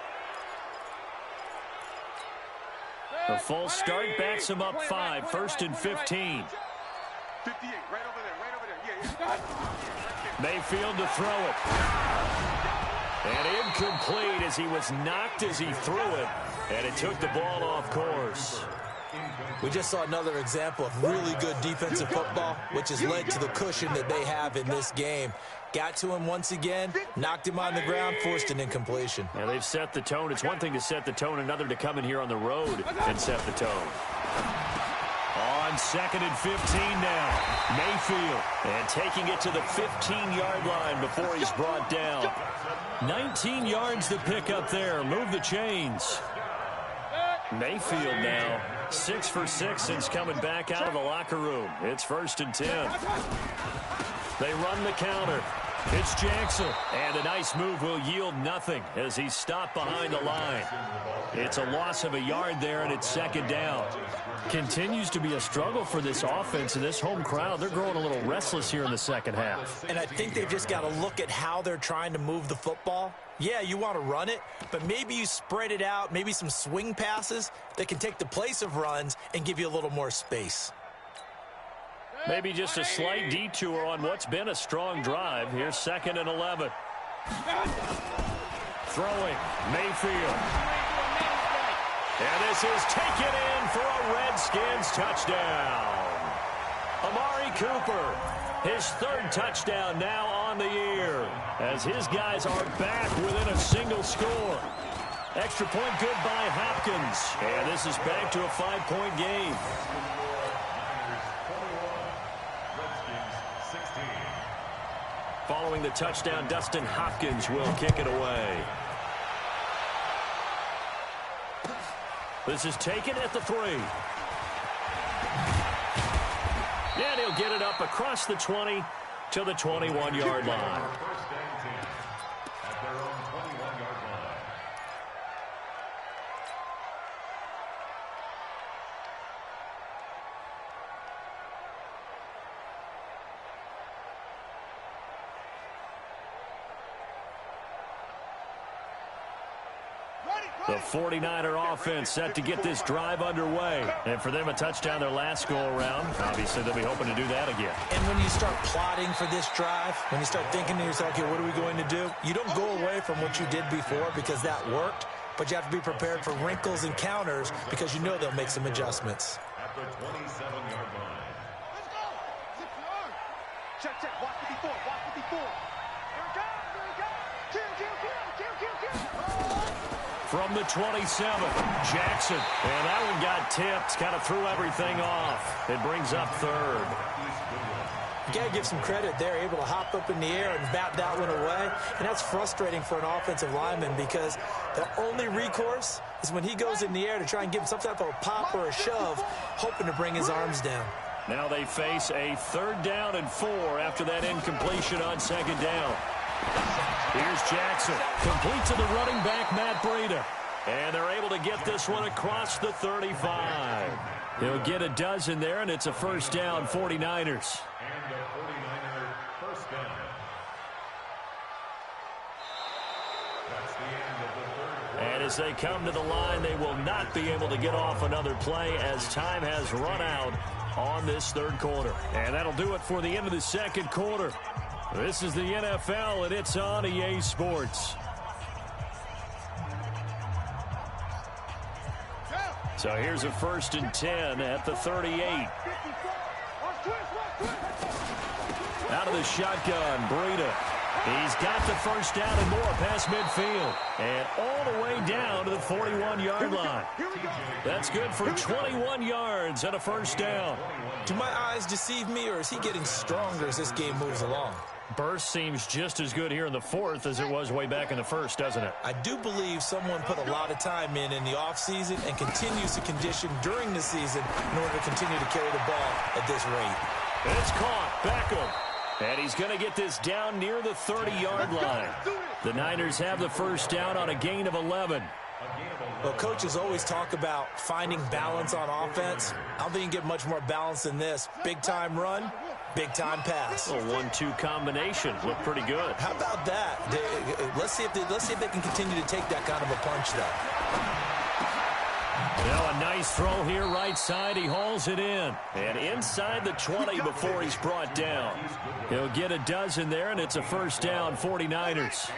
The false start backs him up 5, 1st and 15. 58, right over there, right over there. Yeah. Mayfield to throw it. And incomplete as he was knocked as he threw it. And it took the ball off course. We just saw another example of really good defensive football, which has led to the cushion that they have in this game. Got to him once again, knocked him on the ground, forced an incompletion. Yeah, they've set the tone. It's one thing to set the tone, another to come in here on the road and set the tone. On 2nd and 15 now, Mayfield. And taking it to the 15-yard line before he's brought down. 19 yards to pick up there. Move the chains. Mayfield now 6 for 6 since coming back out of the locker room. It's 1st and 10. They run the counter. It's Jackson, and a nice move will yield nothing as he's stopped behind the line. It's a loss of a yard there, and it's second down. Continues to be a struggle for this offense, and this home crowd, they're growing a little restless here in the second half. And I think they've just got to look at how they're trying to move the football. Yeah, you want to run it, but maybe you spread it out, maybe some swing passes that can take the place of runs and give you a little more space. Maybe just a slight detour on what's been a strong drive. Here's 2nd and 11. Throwing, Mayfield. And this is taken in for a Redskins touchdown. Amari Cooper, his 3rd touchdown now on the year, as his guys are back within a single score. Extra point good by Hopkins. And this is back to a 5-point game. Following the touchdown, Dustin Hopkins will kick it away. This is taken at the 3. And he'll get it up across the 20 to the 21-yard line. The 49er offense set to get this drive underway. And for them, a touchdown their last go-around. Obviously, they'll be hoping to do that again. And when you start plotting for this drive, when you start thinking to yourself, okay, what are we going to do? You don't go away from what you did before because that worked, but you have to be prepared for wrinkles and counters because you know they'll make some adjustments. At the 27-yard line. Let's go. Zip your arm. Check, check. Watch 54. Watch 54. Here it comes. Here it comes. Kill, kill, kill. Kill, kill, kill. From the 27, Jackson. And that one got tipped. Kind of threw everything off. It brings up 3rd. You got to give some credit there, able to hop up in the air and bat that one away. And that's frustrating for an offensive lineman because the only recourse is when he goes in the air to try and give him some type of a pop or a shove, hoping to bring his arms down. Now they face a 3rd down and 4 after that incompletion on 2nd down. Here's Jackson, complete to the running back, Matt Breida. And they're able to get this one across the 35. He'll get a dozen there, and it's a 1st down, 49ers. And a 49er 1st down. That's the end of the 3rd quarter. And as they come to the line, they will not be able to get off another play as time has run out on this 3rd quarter. And that'll do it for the end of the 2nd quarter. This is the NFL, and it's on EA Sports. So here's a 1st and 10 at the 38. Out of the shotgun, Breida. He's got the 1st down and more past midfield. And all the way down to the 41-yard line. That's good for 21 yards and a 1st down. Do my eyes deceive me, or is he getting stronger as this game moves along? Burst seems just as good here in the 4th as it was way back in the 1st, doesn't it? I do believe someone put a lot of time in the offseason and continues to condition during the season in order to continue to carry the ball at this rate. It's caught. Beckham. And he's going to get this down near the 30-yard line. The Niners have the 1st down on a gain of 11. Well, coaches always talk about finding balance on offense. I don't think you can get much more balance than this. Big-time run, big-time pass. A 1-2 combination. Looked pretty good. How about that? Let's see if they can continue to take that kind of a punch, though. Now a nice throw here right side. He hauls it in. And inside the 20 before he's brought down. He'll get a dozen there, and it's a 1st down, 49ers.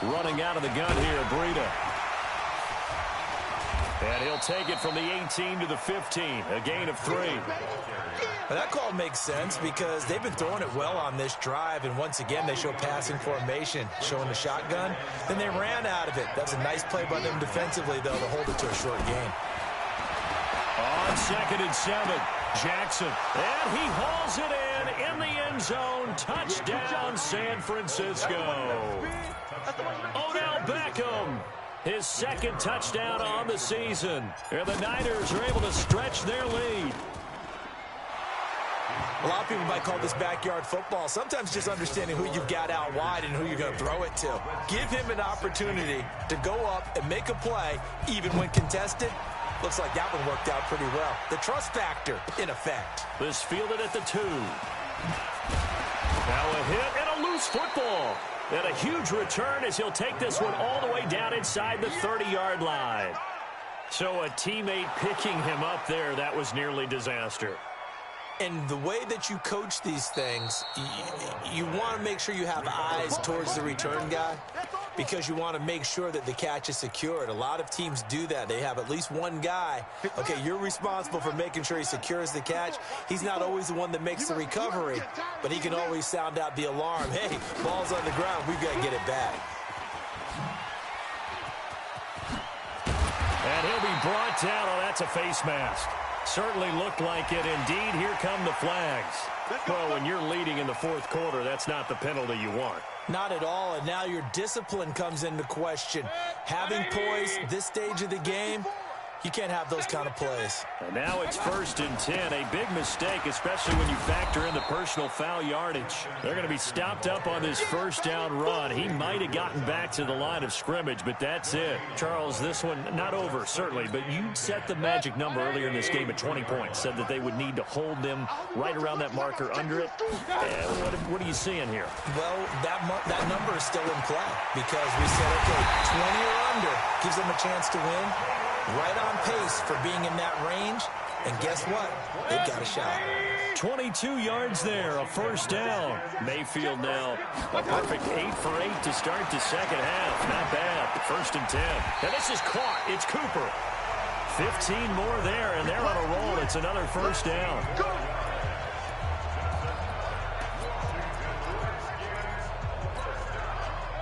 Running out of the gun here, Breida. And he'll take it from the 18 to the 15, a gain of 3. Well, that call makes sense because they've been throwing it well on this drive, and once again they show passing formation, showing the shotgun. Then they ran out of it. That's a nice play by them defensively, though, to hold it to a short gain. On 2nd and 7, Jackson. And he hauls it in the end zone. Touchdown, San Francisco. Odell Beckham. His 2nd touchdown on the season. And the Niners are able to stretch their lead. A lot of people might call this backyard football. Sometimes just understanding who you've got out wide and who you're going to throw it to. Give him an opportunity to go up and make a play, even when contested. Looks like that one worked out pretty well. The trust factor in effect. This fielded at the 2. Now a hit and a loose football. And a huge return as he'll take this one all the way down inside the 30-yard line. So a teammate picking him up there, that was nearly disaster. And the way that you coach these things, you want to make sure you have eyes towards the return guy because you want to make sure that the catch is secured. A lot of teams do that. They have at least one guy. Okay, you're responsible for making sure he secures the catch. He's not always the one that makes the recovery, but he can always sound out the alarm. Hey, ball's on the ground. We've got to get it back. And he'll be brought down. Oh, that's a face mask. Certainly looked like it. Indeed, here come the flags. Well, when you're leading in the fourth quarter, that's not the penalty you want. Not at all, and now your discipline comes into question. Having poise this stage of the game, you can't have those kind of plays. And now it's 1st and 10. A big mistake, especially when you factor in the personal foul yardage. They're going to be stopped up on this first down run. He might have gotten back to the line of scrimmage, but that's it. Charles, this one not over, certainly, but you set the magic number earlier in this game at 20 points. Said that they would need to hold them right around that marker under it. What are you seeing here? Well, that number is still in play because we said, okay, 20 or under gives them a chance to win. Right on pace for being in that range. And guess what? They've got a shot. 22 yards there, a first down. Mayfield now a perfect 8 for 8 to start the second half. Not bad. 1st and 10. And this is caught. It's Cooper. 15 more there, and they're on a roll. It's another first down.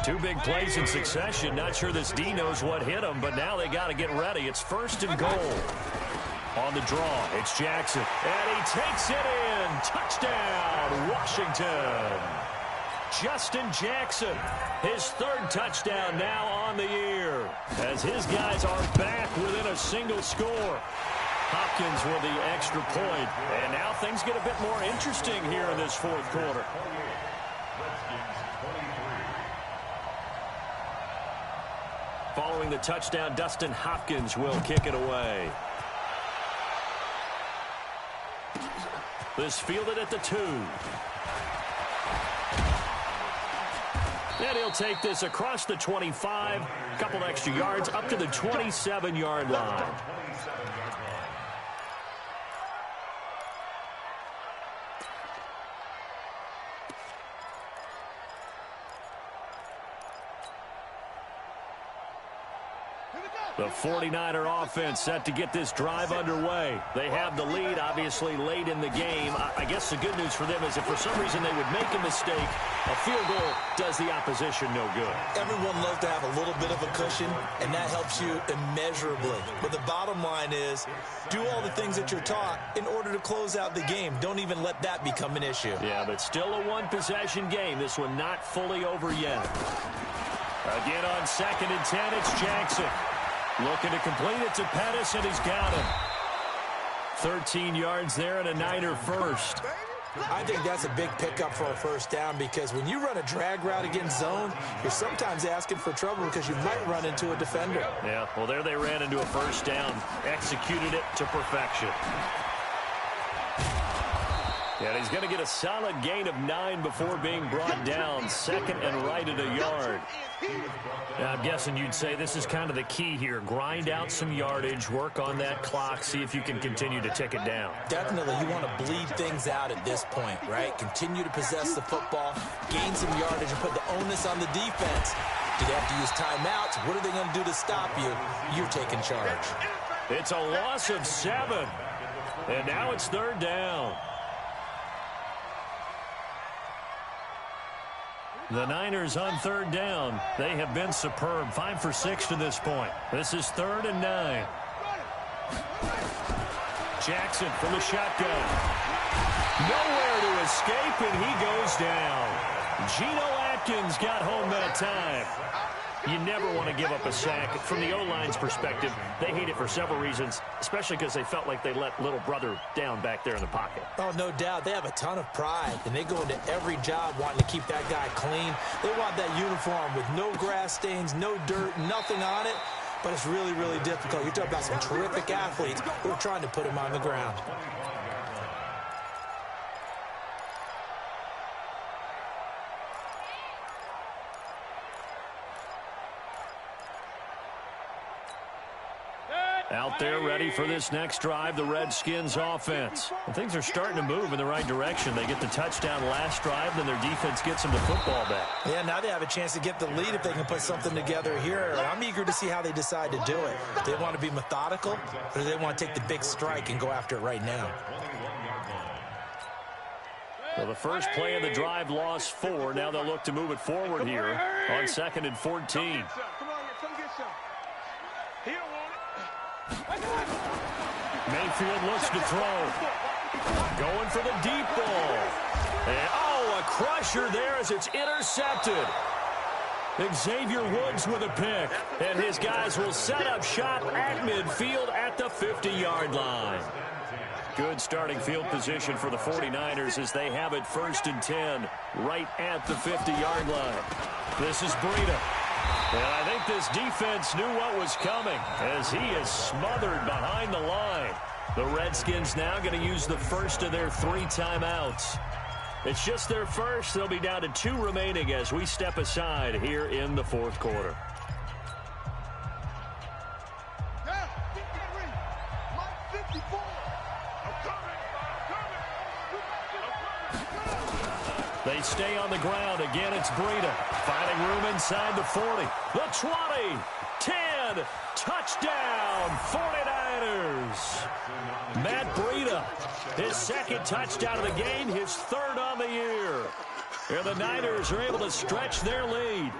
Two big plays in succession. Not sure this D knows what hit him, but now they got to get ready. It's 1st and goal. On the draw, it's Jackson. And he takes it in. Touchdown, Washington. Justin Jackson, his 3rd touchdown now on the year. As his guys are back within a single score. Hopkins with the extra point. And now things get a bit more interesting here in this fourth quarter. Following the touchdown, Dustin Hopkins will kick it away. This fielded at the 2. And he'll take this across the 25, a couple extra yards, up to the 27-yard line. The 49er offense set to get this drive underway. They have the lead, obviously, late in the game. I guess the good news for them is if for some reason they would make a mistake, a field goal does the opposition no good. Everyone loves to have a little bit of a cushion, and that helps you immeasurably. But the bottom line is, do all the things that you're taught in order to close out the game. Don't even let that become an issue. Yeah, but still a one-possession game. This one not fully over yet. Again on 2nd and 10, it's Jackson. Looking to complete it to Pettis, and he's got him. 13 yards there and a Niner first. I think that's a big pickup for a first down because when you run a drag route against zone, you're sometimes asking for trouble because you might run into a defender. Yeah, well, there they ran into a first down. Executed it to perfection. And he's going to get a solid gain of 9 before being brought down. 2nd and right at a yard. Now, I'm guessing you'd say this is kind of the key here. Grind out some yardage, work on that clock, see if you can continue to tick it down. Definitely, you want to bleed things out at this point, right? Continue to possess the football, gain some yardage, and put the onus on the defense. Do they have to use timeouts? What are they going to do to stop you? You're taking charge. It's a loss of 7. And now it's 3rd down. The Niners on 3rd down. They have been superb. 5 for 6 to this point. This is 3rd and 9. Jackson from the shotgun. Nowhere to escape, and he goes down. Geno Atkins got home that time. You never want to give up a sack. From the O-line's perspective, they hate it for several reasons, especially because they felt like they let little brother down back there in the pocket. Oh, no doubt. They have a ton of pride, and they go into every job wanting to keep that guy clean. They want that uniform with no grass stains, no dirt, nothing on it, but it's really, really difficult. You're talking about some terrific athletes who are trying to put him on the ground. Out there ready for this next drive, the Redskins offense. And things are starting to move in the right direction. They get the touchdown last drive, then their defense gets them the football back. Yeah, now they have a chance to get the lead if they can put something together here. I'm eager to see how they decide to do it. Do they want to be methodical, or do they want to take the big strike and go after it right now? Well, the first play of the drive lost 4. Now they'll look to move it forward here on 2nd and 14. Come on, come get some. He don't want it. Mayfield looks to throw. Going for the deep ball. And, a crusher there as it's intercepted. Xavier Woods with a pick. And his guys will set up shop at midfield at the 50-yard line. Good starting field position for the 49ers as they have it 1st and 10 right at the 50-yard line. This is Breida. And I think this defense knew what was coming as he is smothered behind the line. The Redskins now going to use the first of their 3 timeouts. It's just their first. They'll be down to 2 remaining as we step aside here in the 4th quarter. They stay on the ground. Again, it's Breida. Finding room inside the 40. The 20. 10. Touchdown, 49ers. Matt Breida, his 2nd touchdown of the game, his 3rd on the year. And the Niners are able to stretch their lead.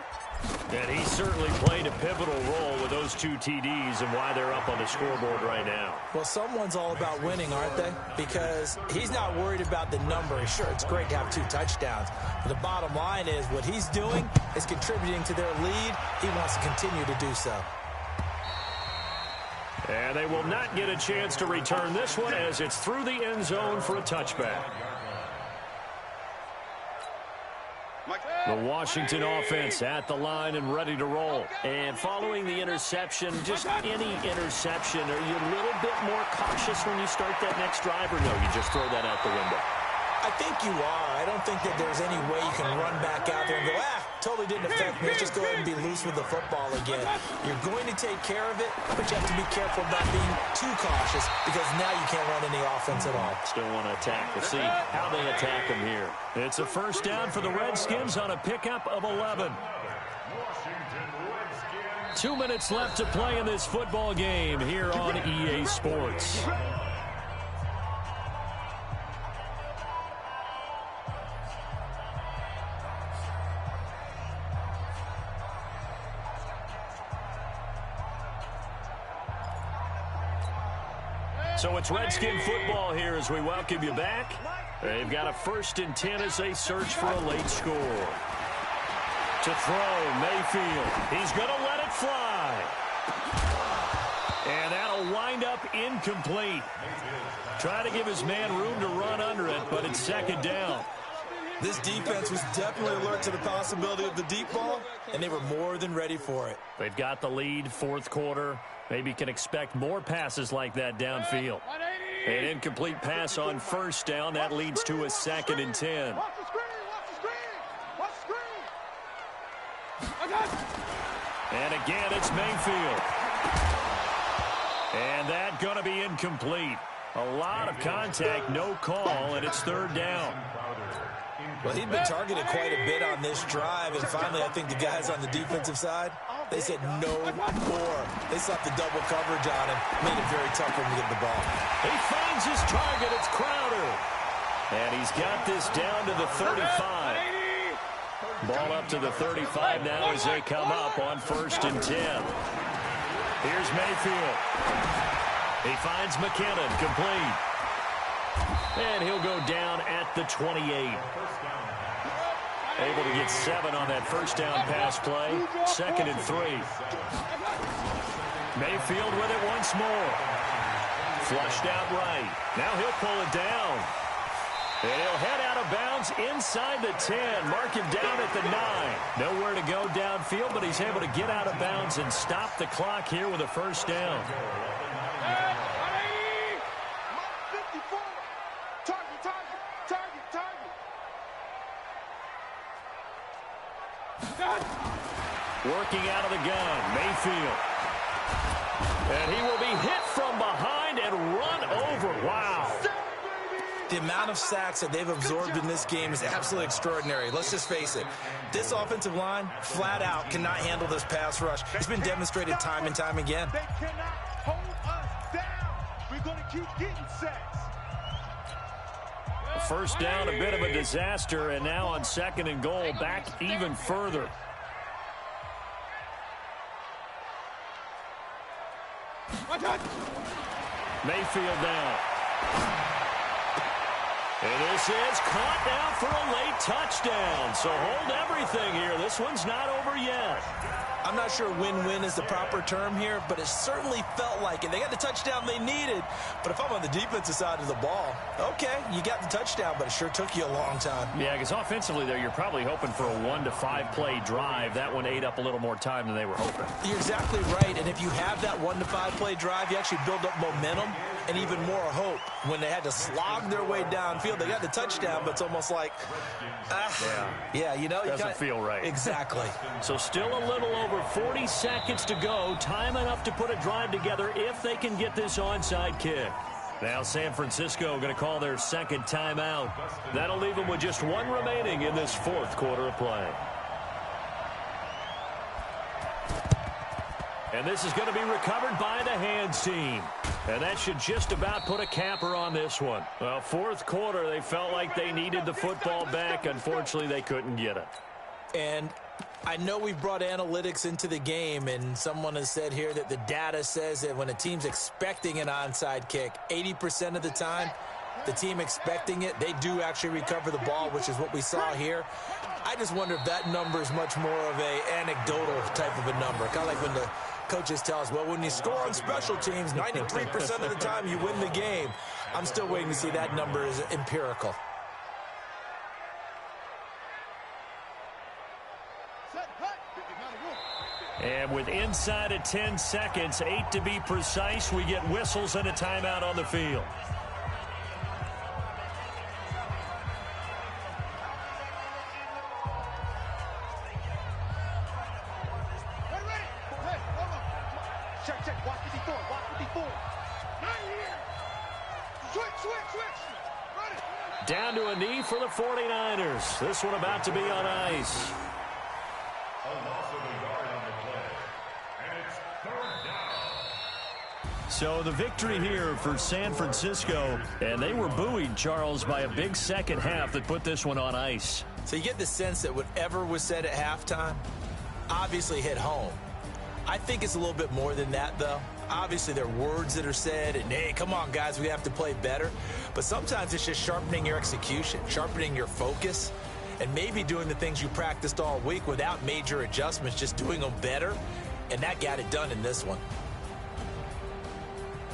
And he certainly played a pivotal role with those 2 TDs and why they're up on the scoreboard right now. Well, someone's all about winning, aren't they? Because he's not worried about the number. Sure, it's great to have 2 touchdowns. But the bottom line is what he's doing is contributing to their lead. He wants to continue to do so. And they will not get a chance to return this one as it's through the end zone for a touchback. The Washington offense at the line and ready to roll. And following the interception, just any interception, are you a little bit more cautious when you start that next drive, or no, you just throw that out the window? I think you are. I don't think that there's any way you can run back out there and go, totally didn't affect me. Let's just go ahead and be loose with the football again. You're going to take care of it, but you have to be careful about being too cautious because now you can't run any offense at all. Still want to attack. We'll see how they attack him here. It's a first down for the Redskins on a pickup of 11. 2 minutes left to play in this football game here on EA Sports. So it's Redskin football here as we welcome you back. They've got a 1st and 10 as they search for a late score. To throw, Mayfield. He's going to let it fly. And that'll wind up incomplete. Try to give his man room to run under it, but it's 2nd down. This defense was definitely alert to the possibility of the deep ball, and they were more than ready for it. They've got the lead, 4th quarter. Maybe can expect more passes like that downfield. An incomplete pass on 1st down. That leads to a 2nd and 10. Watch the screen! Watch the screen! And again, it's Mayfield. And that going to be incomplete. A lot of contact, no call, and it's 3rd down. Well, he'd been targeted quite a bit on this drive, and finally I think the guys on the defensive side, they said no more. They slapped the double coverage on him, made it very tough for him to get the ball. He finds his target. It's Crowder. And he's got this down to the 35. Ball up to the 35 now as they come up on 1st and 10. Here's Mayfield. He finds McKinnon, complete. And he'll go down at the 28. Able to get 7 on that first down pass play. 2nd and 3. Mayfield with it once more. Flushed out right. Now he'll pull it down. And he'll head out of bounds inside the 10. Mark him down at the 9. Nowhere to go downfield, but he's able to get out of bounds and stop the clock here with a first down. Working out of the gun, Mayfield. And he will be hit from behind and run over. Wow. The amount of sacks that they've absorbed in this game is absolutely extraordinary. Let's just face it. This offensive line, flat out, cannot handle this pass rush. It's been demonstrated time and time again. They cannot hold us down. We're going to keep getting sacks. First down, a bit of a disaster, and now on 2nd and goal, back even further. Mayfield down. And this is caught now for a late touchdown. So hold everything here. This one's not over yet. I'm not sure win-win is the proper term here, but it certainly felt like it. They got the touchdown they needed. But if I'm on the defensive side of the ball, okay, you got the touchdown, but it sure took you a long time. Yeah, because offensively there, you're probably hoping for a 1 to 5 play drive. That one ate up a little more time than they were hoping. You're exactly right. And if you have that 1 to 5 play drive, you actually build up momentum and even more hope. When they had to slog their way downfield, they got the touchdown, but it's almost like, yeah, you know. Doesn't feel right. Exactly. So still a little over 40 seconds to go. Time enough to put a drive together if they can get this onside kick. Now San Francisco going to call their 2nd timeout. That'll leave them with just 1 remaining in this 4th quarter of play. And this is going to be recovered by the hands team. And that should just about put a capper on this one. Well, 4th quarter, they felt like they needed the football back. Unfortunately, they couldn't get it. And I know we've brought analytics into the game, and someone has said here that the data says that when a team's expecting an onside kick, 80% of the time, the team expecting it, they do actually recover the ball, which is what we saw here. I just wonder if that number is much more of a anecdotal type of a number. Kind of like when the coaches tell us, well, when you score on special teams, 93% of the time you win the game. I'm still waiting to see that number is empirical. And with inside of 10 seconds, 8 to be precise, we get whistles and a timeout on the field. Check. Watch 54. Watch 54. Not here. Switch. Run it. Down to a knee for the 49ers. This one about to be on ice. So the victory here for San Francisco, and they were buoyed, Charles, by a big second half that put this one on ice. So you get the sense that whatever was said at halftime obviously hit home. I think it's a little bit more than that, though. Obviously, there are words that are said, and, hey, come on, guys, we have to play better. But sometimes it's just sharpening your execution, sharpening your focus, and maybe doing the things you practiced all week without major adjustments, just doing them better. And that got it done in this one.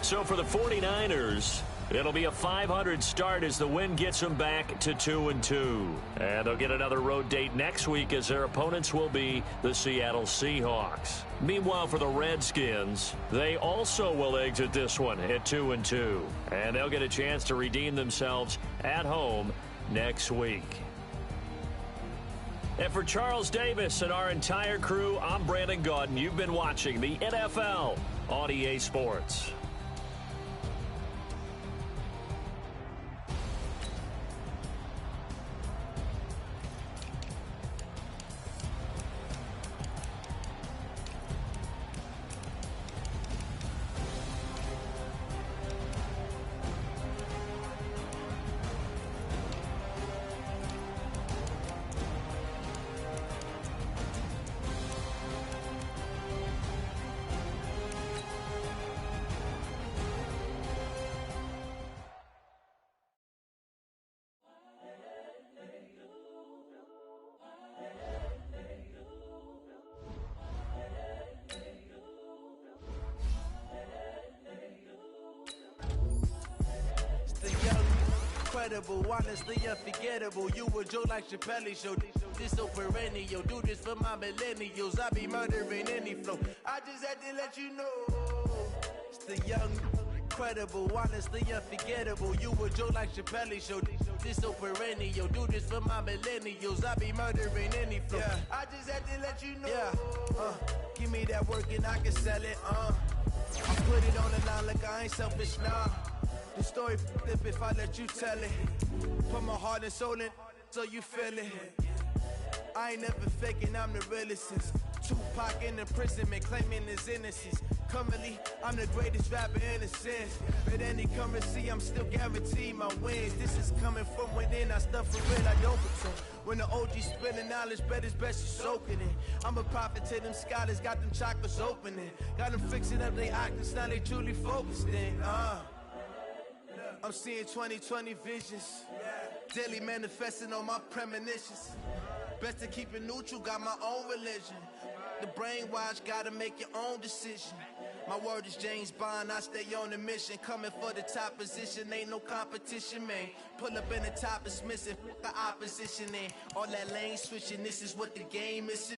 So for the 49ers, it'll be a .500 start as the win gets them back to 2-2. And they'll get another road date next week as their opponents will be the Seattle Seahawks. Meanwhile, for the Redskins, they also will exit this one at 2-2. And they'll get a chance to redeem themselves at home next week. And for Charles Davis and our entire crew, I'm Brandon Gaudin. You've been watching the NFL on EA Sports. incredible, honestly unforgettable. You a joke like Chappelle Show. This so perennial, do this for my millennials. I be murdering any flow. I just had to let you know, it's the young, incredible, honestly unforgettable. You a joke like Chappelle Show. This so perennial, do this for my millennials. I be murdering any flow. Yeah. I just had to let you know. Yeah. Give me that work and I can sell it. I put it on the line like I ain't selfish now. The story flip if I let you tell it. Put my heart and soul in so you feel it. I ain't never faking, I'm the realest since Tupac in imprisonment, claiming his innocence. Currently, I'm the greatest rapper in a sense. But any currency, I'm still guaranteed my wins. This is coming from within, I stuff for real, I don't pretend. When the OG spilling knowledge, bet it's best you soaking it. I'm a prophet to them scholars, got them chakras opening. Got them fixing up their octaves, now they truly focused in. I'm seeing 2020 visions. Daily manifesting on my premonitions. Best to keep it neutral, got my own religion. The brainwash, gotta make your own decision. My word is James Bond, I stay on a mission. Coming for the top position, ain't no competition, man. Pull up in the top is missing, the opposition in. All that lane switching, this is what the game is.